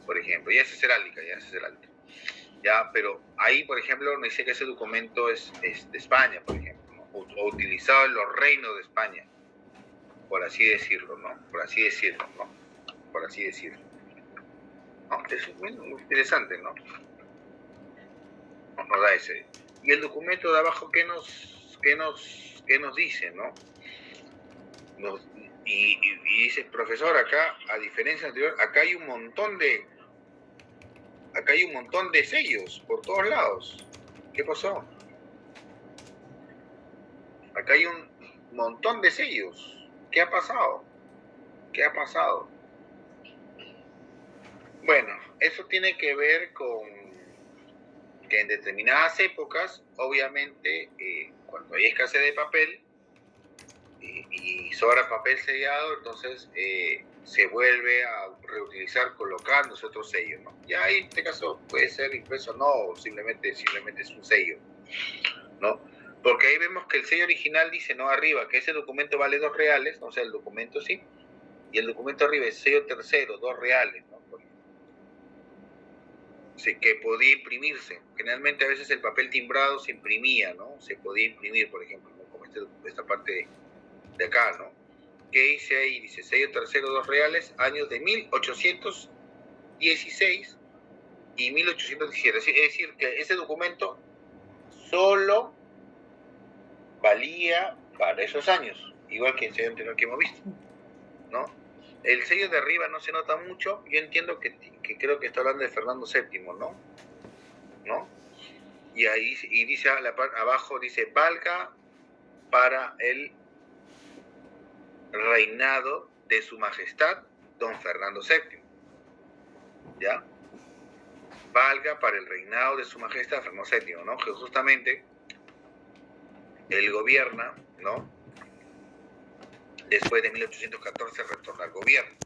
Por ejemplo, ya esa es heráldica, Ya, pero ahí, por ejemplo, me dice que ese documento es de España, por ejemplo, ¿no? O utilizado en los reinos de España, por así decirlo, ¿no? ¿No? Es muy interesante, ¿no? Nos da ese. Y el documento de abajo, ¿qué nos dice, no? Y dice, profesor, acá, a diferencia anterior, acá hay un montón de sellos por todos lados. ¿Qué pasó? Acá hay un montón de sellos. ¿Qué ha pasado? Bueno, eso tiene que ver con que en determinadas épocas, obviamente, cuando hay escasez de papel y sobra papel sellado, entonces se vuelve a reutilizar colocándose otro sello, ¿no? Ya ahí en este caso puede ser impreso no, o simplemente es un sello, ¿no? Porque ahí vemos que el sello original dice, no, arriba, que ese documento vale 2 reales, o sea, el documento sí, y el documento arriba es sello tercero, 2 reales, ¿no? Sí, que podía imprimirse. Generalmente a veces el papel timbrado se imprimía, ¿no? Se podía imprimir, por ejemplo, ¿no? Como esta parte de acá, ¿no? ¿Qué dice ahí? Dice sello tercero, 2 reales, años de 1816 y 1817. Es decir, que ese documento solo valía para esos años, igual que el sello anterior que hemos visto, ¿no? El sello de arriba no se nota mucho. Yo entiendo que creo que está hablando de Fernando VII, ¿no? Y ahí dice abajo, dice, valga para el reinado de su majestad don Fernando VII. ¿Ya? Valga para el reinado de su majestad Fernando VII, ¿no? Que justamente él gobierna, ¿no? Después de 1814 retorna al gobierno,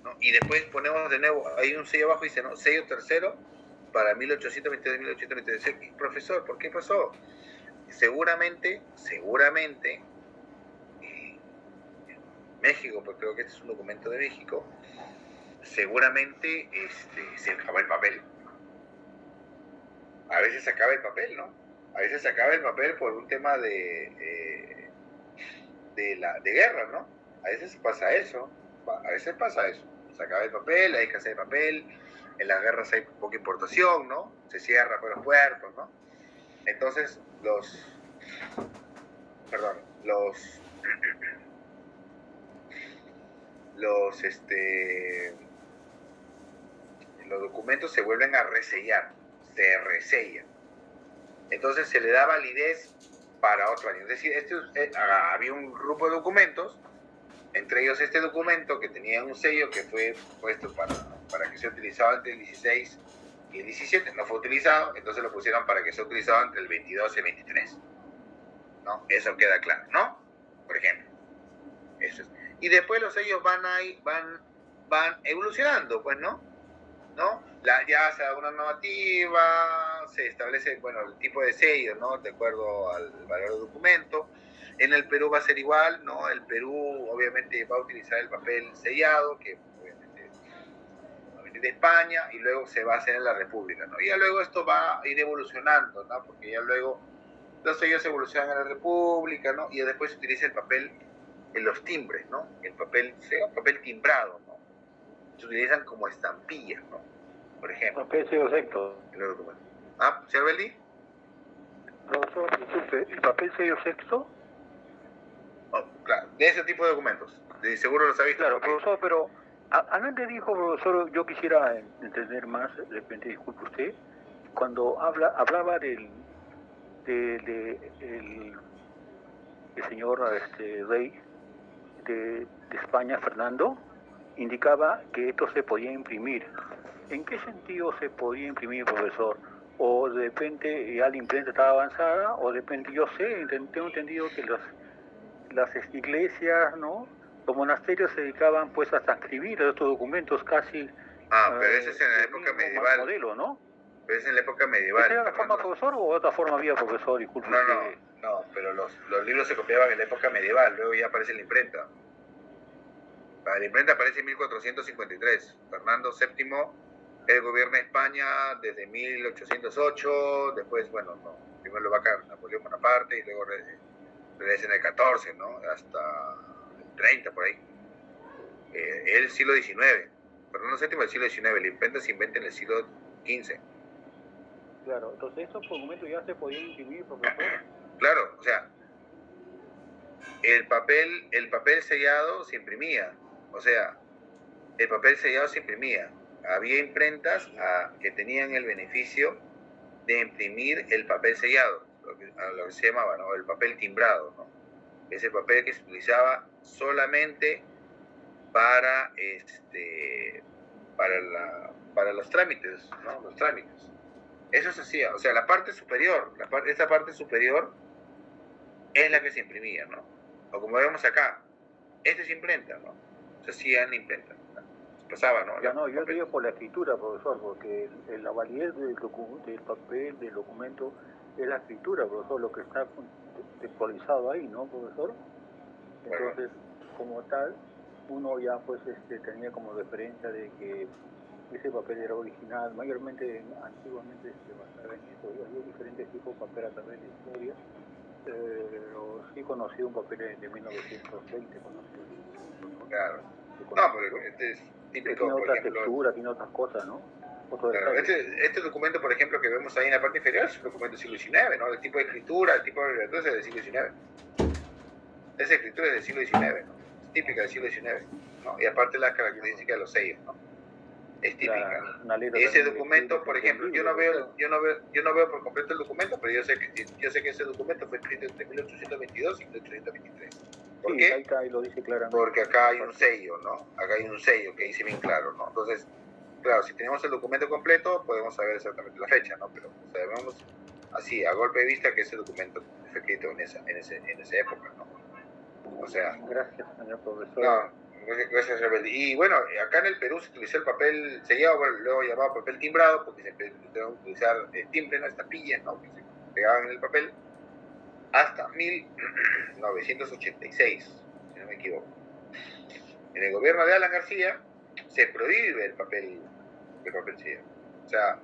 ¿no? Y después ponemos de nuevo, hay un sello abajo y dice, ¿no? Sello tercero para 1822-1823. Profesor, ¿por qué pasó? Seguramente, México, porque creo que este es un documento de México, seguramente se acaba el papel. A veces se acaba el papel, ¿no? A veces se acaba el papel por un tema de guerra, ¿no? A veces pasa eso. Se acaba el papel, hay escasez de papel, en las guerras hay poca importación, ¿no? Se cierran los puertos, ¿no? Entonces, los documentos se vuelven a resellar, se resellan. Entonces se le da validez para otro año. Es decir, había un grupo de documentos, entre ellos este documento que tenía un sello que fue puesto para que sea utilizado entre el 16 y el 17. No fue utilizado, entonces lo pusieron para que sea utilizado entre el 22 y el 23. ¿No? Eso queda claro, ¿no? Por ejemplo. Eso es. Y después los sellos van van evolucionando, pues, ¿no? Ya se da una normativa, se establece, bueno, el tipo de sello, ¿no? De acuerdo al valor del documento. En el Perú va a ser igual, ¿no? El Perú obviamente va a utilizar el papel sellado, que obviamente va a venir de España, y luego se va a hacer en la República, ¿no? Y ya luego esto va a ir evolucionando, ¿no? Porque ya luego los sellos evolucionan en la República, ¿no? Y después se utiliza el papel en los timbres, ¿no? El papel timbrado, ¿no? Se utilizan como estampillas, ¿no? Por ejemplo. Papel sello sexto. En los documentos. ¿Señor Beldi? Profesor, disculpe, ¿el papel sello sexto? Oh, claro, de ese tipo de documentos. Seguro los ha visto. Claro, profesor, pero antes dijo, profesor, yo quisiera entender más, de repente, disculpe usted, cuando hablaba del señor rey de España, Fernando, indicaba que esto se podía imprimir. ¿En qué sentido se podía imprimir, profesor? O de repente ya la imprenta estaba avanzada, o de repente, yo sé, tengo entendido que las iglesias, ¿no?, los monasterios se dedicaban pues a transcribir estos documentos casi. Pero eso es en la época medieval. Modelo, ¿no? Pero es en la época medieval. ¿Esa era la forma, profesor, o otra forma había, profesor? Disculpe. No, pero los libros se copiaban en la época medieval, luego ya aparece la imprenta. La imprenta aparece en 1453. Fernando VII, él gobierna España desde 1808, después, bueno, no, primero lo va a Napoleón Bonaparte y luego regresa en el 14, ¿no? Hasta el 30 por ahí. El siglo XIX. Fernando VII del siglo XIX, la imprenta se inventa en el siglo XV. Claro, entonces estos documentos ya se podían imprimir, profesor. Claro, o sea, el papel sellado se imprimía. O sea, el papel sellado se imprimía. Había imprentas que tenían el beneficio de imprimir el papel sellado, lo que se llamaba, ¿no?, el papel timbrado, ¿no? Es el papel que se utilizaba solamente para los trámites, ¿no? Los trámites. Eso se hacía, o sea, esta parte superior es la que se imprimía, ¿no? O como vemos acá, esta es imprenta, ¿no? Se hacía en imprenta. Se pasaba, ¿no? Yo digo por la escritura, profesor, porque la validez del papel, del documento, es la escritura, profesor, lo que está textualizado ahí, ¿no, profesor? Entonces, como tal, uno ya pues tenía como referencia de que ese papel era original, mayormente antiguamente se basaba en eso. Había diferentes tipos de papel a través de la historia, pero sí conocí un papel de 1920, Claro. No, pero este es típico, tiene otra ejemplo, textura, tiene otras cosas, ¿no? Claro, este documento, por ejemplo, que vemos ahí en la parte inferior, es un documento del siglo XIX, ¿no? El tipo de escritura, el tipo de literatura es del siglo XIX. Esa escritura es del siglo XIX, ¿no? Es típica del siglo XIX, ¿no? Y aparte la característica de los sellos, ¿no? Es típica, ¿no? Ese documento, por ejemplo, yo no veo por completo el documento, pero yo sé que ese documento fue escrito entre 1822 y 1823. ¿Por qué? Ahí lo dice claramente. Porque acá hay un sello, ¿no? Acá hay un sello que dice bien claro, ¿no? Entonces, claro, si tenemos el documento completo, podemos saber exactamente la fecha, ¿no? Pero sabemos así, a golpe de vista, que ese documento fue escrito en esa época, ¿no? O sea... Gracias, señor profesor. No, gracias, Rebelde. Y bueno, acá en el Perú se utilizó el papel sellado, bueno, luego llamado papel timbrado, porque se empezó a utilizar timbre, ¿no? Estampillas, ¿no? Que se pegaban en el papel, hasta 1986, si no me equivoco. En el gobierno de Alan García se prohíbe el papel sellado. O sea,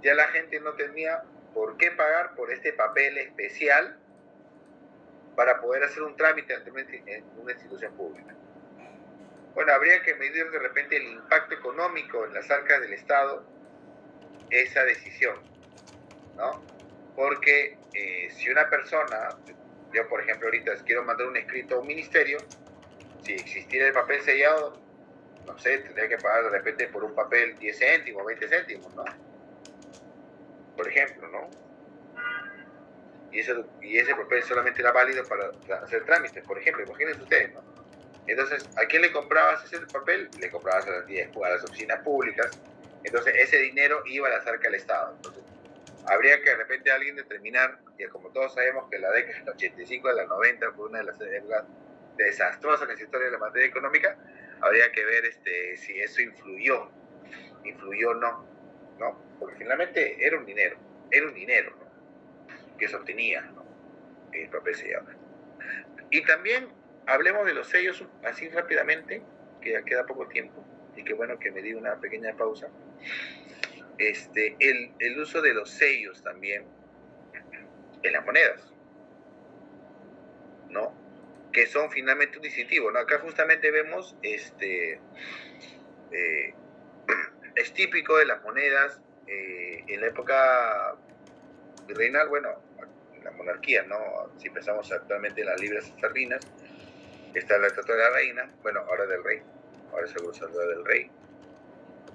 ya la gente no tenía por qué pagar por este papel especial para poder hacer un trámite en una institución pública. Bueno, habría que medir de repente el impacto económico en las arcas del Estado, esa decisión, ¿no? Porque si una persona, yo por ejemplo ahorita quiero mandar un escrito a un ministerio, si existiera el papel sellado, no sé, tendría que pagar de repente por un papel 10 céntimos, 20 céntimos, ¿no? Por ejemplo, ¿no? Y ese papel solamente era válido para hacer trámites, por ejemplo, imagínense ustedes, ¿no? Entonces, ¿a quién le comprabas ese papel? Le comprabas a las oficinas públicas. Entonces, ese dinero iba a la arcas del Estado. Entonces, habría que de repente alguien determinar, y como todos sabemos que la década del 85 a la 90 fue una de las épocas desastrosa en la historia de la materia económica, habría que ver si eso influyó o no, ¿no? Porque finalmente era un dinero, ¿no? Que se obtenía, ¿no? El papel sellado. Y también hablemos de los sellos así rápidamente, que ya queda poco tiempo, y qué bueno que me di una pequeña pausa. El uso de los sellos también en las monedas, ¿no? Que son finalmente un distintivo, ¿no? Acá justamente vemos, es típico de las monedas en la época virreinal, bueno, en la monarquía, ¿no? Si pensamos actualmente en las libras esterlinas, está la estatua de la reina, bueno, ahora del rey, ahora seguro saldrá del rey,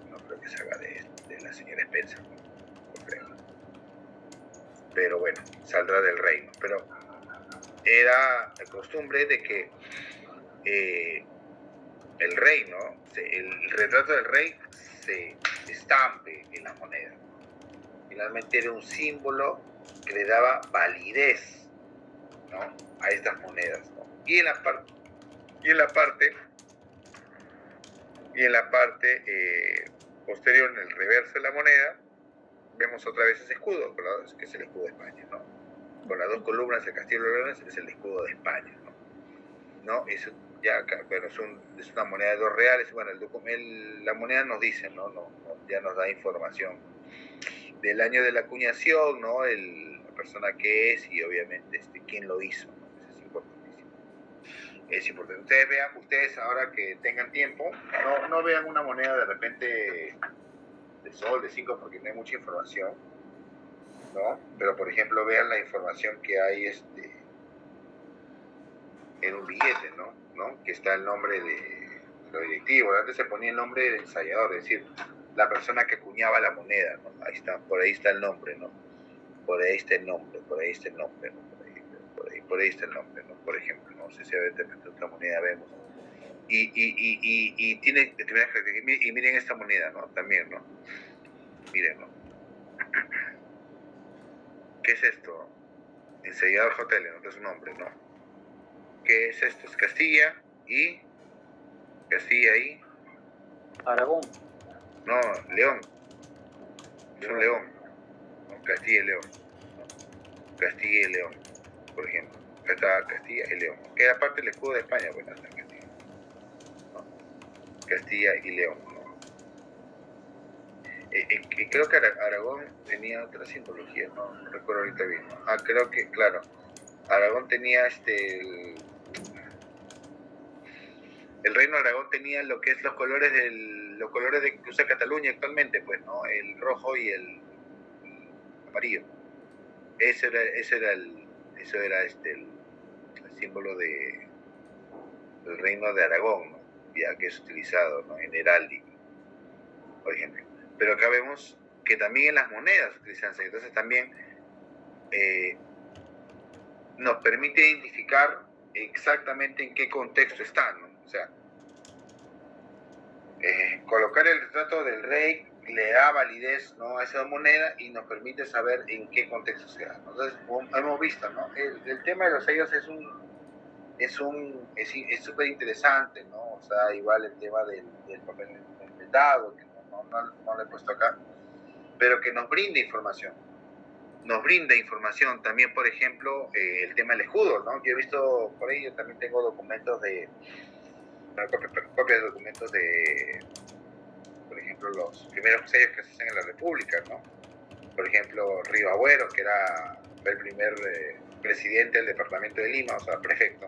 no creo que salga de la señora Spencer, no creo. Pero bueno, saldrá del rey, ¿no? Pero era la costumbre de que el rey, ¿no? El retrato del rey se estampe en la moneda. Finalmente era un símbolo que le daba validez, ¿no? A estas monedas, ¿no? Y en la parte posterior, en el reverso de la moneda, vemos otra vez ese escudo, que es el escudo de España, ¿no? Con las dos columnas, el castillo de los leones es el escudo de España, ¿no? Eso ya, bueno, es una moneda de 2 reales. Bueno, la moneda nos dice, ¿no? Ya nos da información del año de la acuñación, ¿no? La persona que es y obviamente quién lo hizo, ¿no? Eso es importantísimo. Es importante. Ustedes ahora que tengan tiempo, no vean una moneda de repente de sol, de 5, porque no hay mucha información, ¿no? Pero por ejemplo vean la información que hay en un billete, ¿no? Que está el nombre de los directivos. Antes se ponía el nombre del ensayador, es decir, la persona que acuñaba la moneda, ¿no? Por ahí está el nombre, ¿no? Por ahí está el nombre, ¿no? Por ahí está el nombre, ¿no? Por ejemplo, no sé si de otra moneda vemos. Y tiene determinadas características. Y miren esta moneda, ¿no? También, ¿no? Miren, ¿no? ¿Qué es esto? Ensayador Hotel, ¿no? Es su nombre, ¿no? ¿Qué es esto? Es Castilla y Aragón. No, León. Es un león. ¿No? Castilla y León. ¿No? Castilla y León, por ejemplo. Acá está Castilla y León. Que era parte del escudo de España, bueno, está Castilla. ¿No? Castilla y León, ¿no? Creo que Aragón tenía otra simbología, no recuerdo ahorita bien. Creo que, claro, Aragón tenía el reino de Aragón tenía lo que es los colores de que usa Cataluña actualmente, pues, ¿no? El rojo y el amarillo. Eso era el símbolo del reino de Aragón, ¿no? Ya que es utilizado, ¿no? En heráldica, por ejemplo. Pero acá vemos que también en las monedas utilizan, entonces también nos permite identificar exactamente en qué contexto están, ¿no? O sea, colocar el retrato del rey le da validez, ¿no? A esa moneda y nos permite saber en qué contexto se da. Entonces, hemos visto, ¿no? El tema de los sellos es súper interesante, ¿no? O sea, igual el tema del papel metado, que no lo he puesto acá, pero que nos brinda información. También, por ejemplo, el tema del escudo, ¿no? Yo he visto por ahí, yo también tengo documentos copias de documentos de, por ejemplo, los primeros sellos que se hacen en la República, ¿no? Por ejemplo, Río Agüero, que fue el primer presidente del departamento de Lima, o sea, prefecto,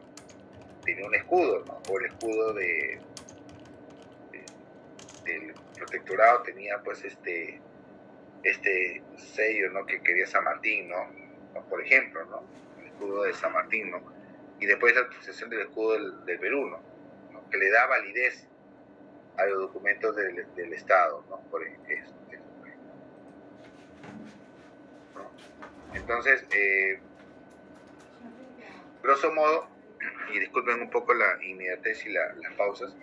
tenía un escudo, ¿no? O el escudo del protectorado tenía, pues, este sello, ¿no? Que quería San Martín, ¿no? Por ejemplo, ¿no? El escudo de San Martín, ¿no? Y después la utilización del escudo del Perú, ¿no? Que le da validez a los documentos del Estado, ¿no? Por ejemplo, ¿no? Entonces, grosso modo, y disculpen un poco la inmediatez y las pausas,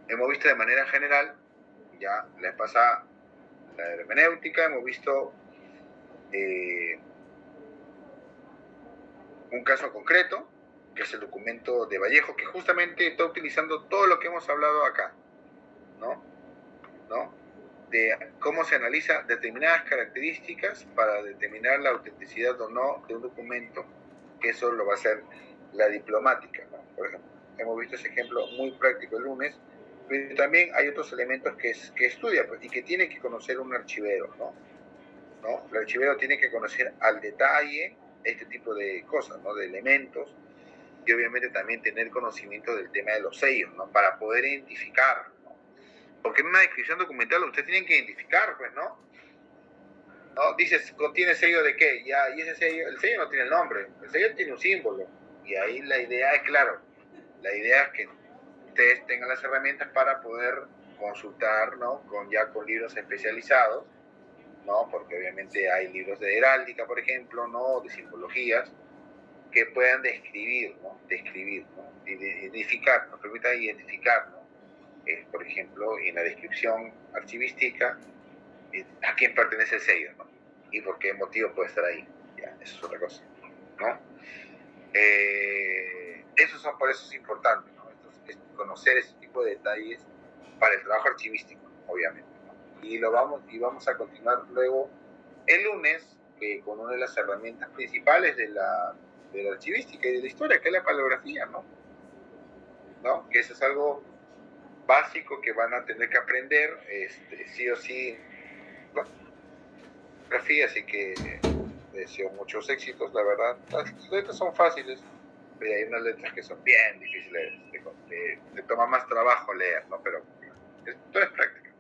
hemos visto de manera general, ya la vez pasada, la hermenéutica, hemos visto un caso concreto, que es el documento de Vallejo, que justamente está utilizando todo lo que hemos hablado acá, ¿no? De cómo se analiza determinadas características para determinar la autenticidad o no de un documento, que eso lo va a hacer la diplomática, ¿no? Por ejemplo, hemos visto ese ejemplo muy práctico el lunes, pero también hay otros elementos que estudia pues, y que tiene que conocer un archivero, ¿no? El archivero tiene que conocer al detalle este tipo de cosas, ¿no? De elementos, y obviamente también tener conocimiento del tema de los sellos, ¿no? Para poder identificar, ¿no? Porque en una descripción documental ustedes tienen que identificar, pues, ¿no? Dices, ¿contiene sello de qué? Ya, y ese sello, el sello no tiene el nombre, el sello tiene un símbolo, y ahí la idea es, claro, la idea es que ustedes tengan las herramientas para poder consultar, ¿no? Con libros especializados, ¿no? Porque obviamente hay libros de heráldica, por ejemplo, ¿no? De simbologías, que puedan describir, ¿no? Identificar, nos permita identificar, ¿no? Por ejemplo, en la descripción archivística, a quién pertenece el sello, ¿no? Y por qué motivo puede estar ahí. Ya, eso es otra cosa, ¿no? Por eso es importante, ¿no? Es conocer ese tipo de detalles para el trabajo archivístico, obviamente, ¿no? Y vamos a continuar luego el lunes con una de las herramientas principales de la archivística y de la historia, que es la paleografía, ¿no? Que eso es algo básico que van a tener que aprender, sí o sí, así que deseo muchos éxitos, la verdad. Las letras son fáciles, pero hay unas letras que son bien difíciles, te toma más trabajo leer, ¿no? Pero todo es práctica,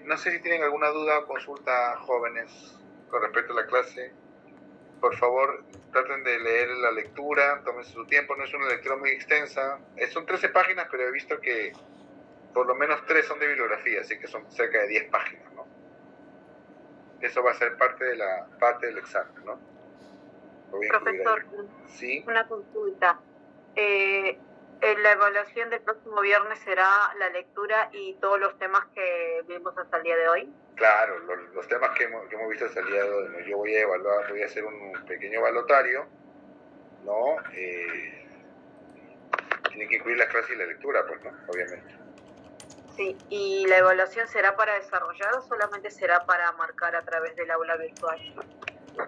no sé si tienen alguna duda o consulta, jóvenes, con respecto a la clase. Por favor, traten de leer la lectura, tómense su tiempo, no es una lectura muy extensa. Son 13 páginas, pero he visto que por lo menos 3 son de bibliografía, así que son cerca de 10 páginas, ¿no? Eso va a ser parte del examen, ¿no? Profesor, ¿sí? Una consulta. La evaluación del próximo viernes será la lectura y todos los temas que vimos hasta el día de hoy. Claro, los temas que hemos visto hasta el día de hoy, ¿no? Yo voy a hacer un pequeño evaluatorio, ¿no? Tienen que incluir las clases y la lectura, pues, ¿no? Obviamente. Sí, ¿y la evaluación será para desarrollar o solamente será para marcar a través del aula virtual?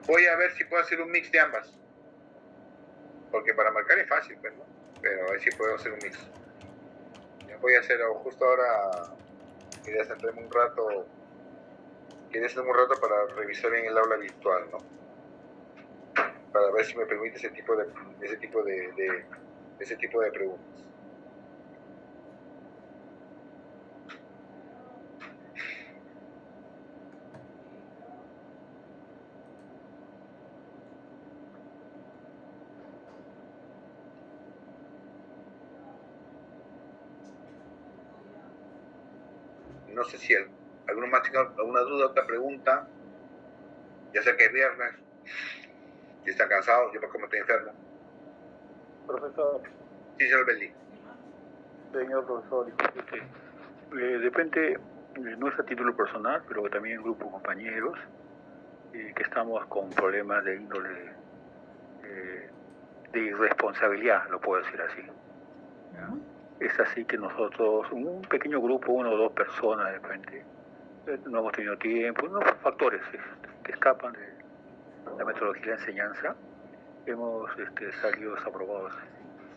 Voy a ver si puedo hacer un mix de ambas. Porque para marcar es fácil, pues, ¿no? Pero a ver si puedo hacer un mix. Voy a hacer, justo ahora, quería sentarme un rato para revisar en el aula virtual, ¿no? Para ver si me permite ese tipo de preguntas. No sé si alguno más tenga alguna duda, otra pregunta. Ya sé que es viernes, si están cansados, yo como estoy enfermo. Profesor. Sí, señor Belli. Señor profesor, depende, no es a título personal, pero también el grupo de compañeros, que estamos con problemas de índole de irresponsabilidad, lo puedo decir así. Es así que nosotros, un pequeño grupo, 1 o 2 personas de repente, no hemos tenido tiempo, unos factores que escapan de la metodología de la enseñanza, hemos salido desaprobados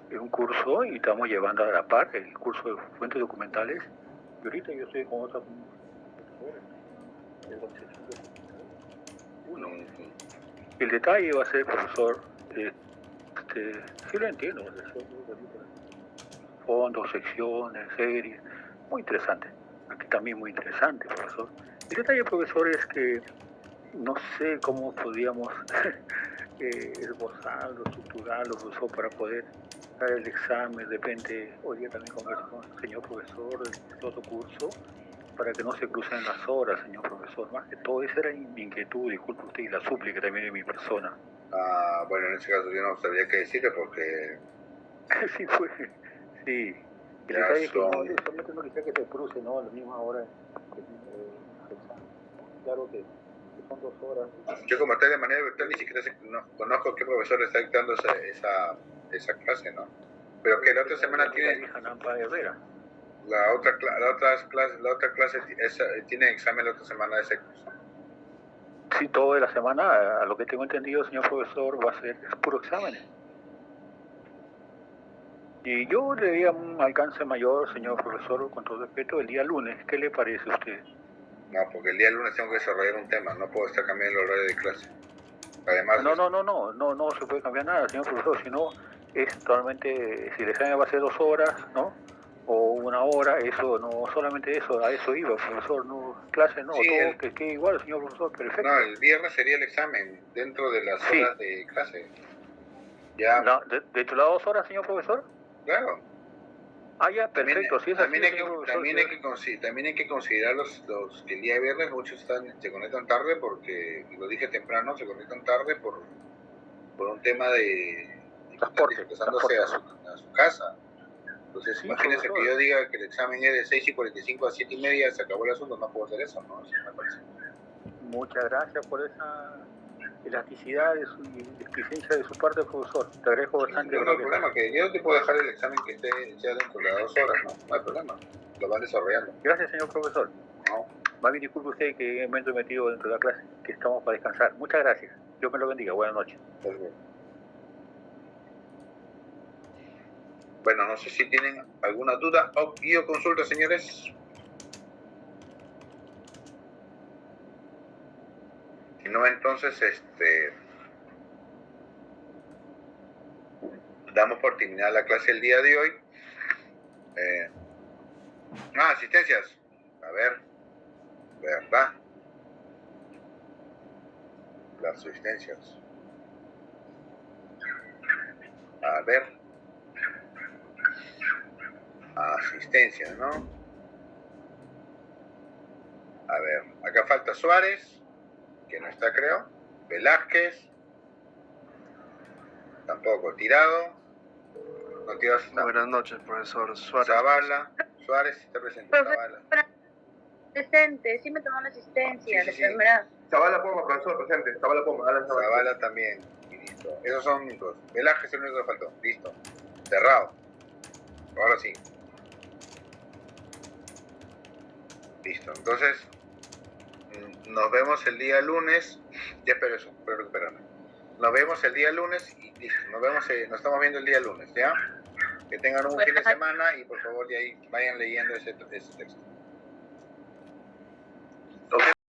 en un curso y estamos llevando a la par el curso de fuentes documentales, y ahorita yo estoy con otra uno. El detalle va a ser, profesor, sí lo entiendo, fondos, secciones, series, muy interesante. Aquí también muy interesante, profesor. El detalle, profesor, es que no sé cómo podríamos esbozarlo, estructurarlo, profesor, para poder dar el examen. De repente, hoy día también converso con el señor profesor del otro curso, para que no se crucen las horas, señor profesor. Más que todo, esa era mi inquietud, disculpe usted, y la súplica también de mi persona. Bueno, en ese caso yo no sabría qué decirle porque... sí, pues, sí. El detalle es que solamente no quisiera que se cruce, ¿no? A la misma hora. Claro que son son 2 horas. Yo como estoy de manera virtual ni siquiera conozco qué profesor está dictando esa clase, ¿no? Pero que la otra semana tiene... La otra clase tiene examen la otra semana de ese curso. Sí, toda la semana, a lo que tengo entendido, señor profesor, va a ser puro exámenes. Y yo le diría un alcance mayor, señor profesor, con todo respeto, el día lunes. ¿Qué le parece a usted? No, porque el día lunes tengo que desarrollar un tema, no puedo estar cambiando el horario de clase. Además... No se puede cambiar nada, señor profesor, sino es totalmente, si el examen va a ser 2 horas, ¿no? O 1 hora, eso, no solamente eso, a eso iba, profesor, no, clase no, sí, todo que quede igual, señor profesor, perfecto. No, el viernes sería el examen, dentro de las horas de clase. Ya. No, ¿dentro de las 2 horas, señor profesor? Claro. Ah, ya, perfecto, sí es así, también hay que considerar los que el día viernes muchos se conectan tarde porque, lo dije temprano, se conectan tarde por un tema de transporte a su casa. Entonces, sí, imagínense que yo diga que el examen es de 6:45 a 7:30, se acabó el asunto, no puedo hacer eso, ¿no? Eso me parece. Muchas gracias por esa elasticidad y displicencia de su parte, profesor. Te agradezco bastante. No hay problema, que yo te puedo dejar el examen que esté ya dentro de las 2 horas, ¿no? No hay problema, lo van desarrollando. Gracias, señor profesor. No. Más bien disculpe usted que me he metido dentro de la clase, que estamos para descansar. Muchas gracias. Dios me lo bendiga. Buenas noches. Bueno, no sé si tienen alguna duda o consulta, señores. Si no, entonces, damos por terminada la clase el día de hoy. Asistencias. A ver, ¿verdad? Las asistencias. A ver. Asistencia, ¿no? A ver, acá falta Suárez, que no está, creo. Velázquez. Tampoco. Tirado. No Tirado está. Buenas noches, profesor. Zavala. Suárez está presente. Zavala. Presente, sí me tomó la asistencia. Sí. Zavala Poma, profesor, presente. Zavala Poma, Alan Zavala. Zavala también. Y listo. Esos son únicos. Velázquez es el único que faltó. Listo. Cerrado. Ahora sí. Listo. Entonces, nos vemos el día lunes. Ya espero eso, espero recuperarme. Nos vemos el día lunes y listo. Nos estamos viendo el día lunes, ¿ya? Que tengan un fin de semana y por favor de ahí vayan leyendo ese texto.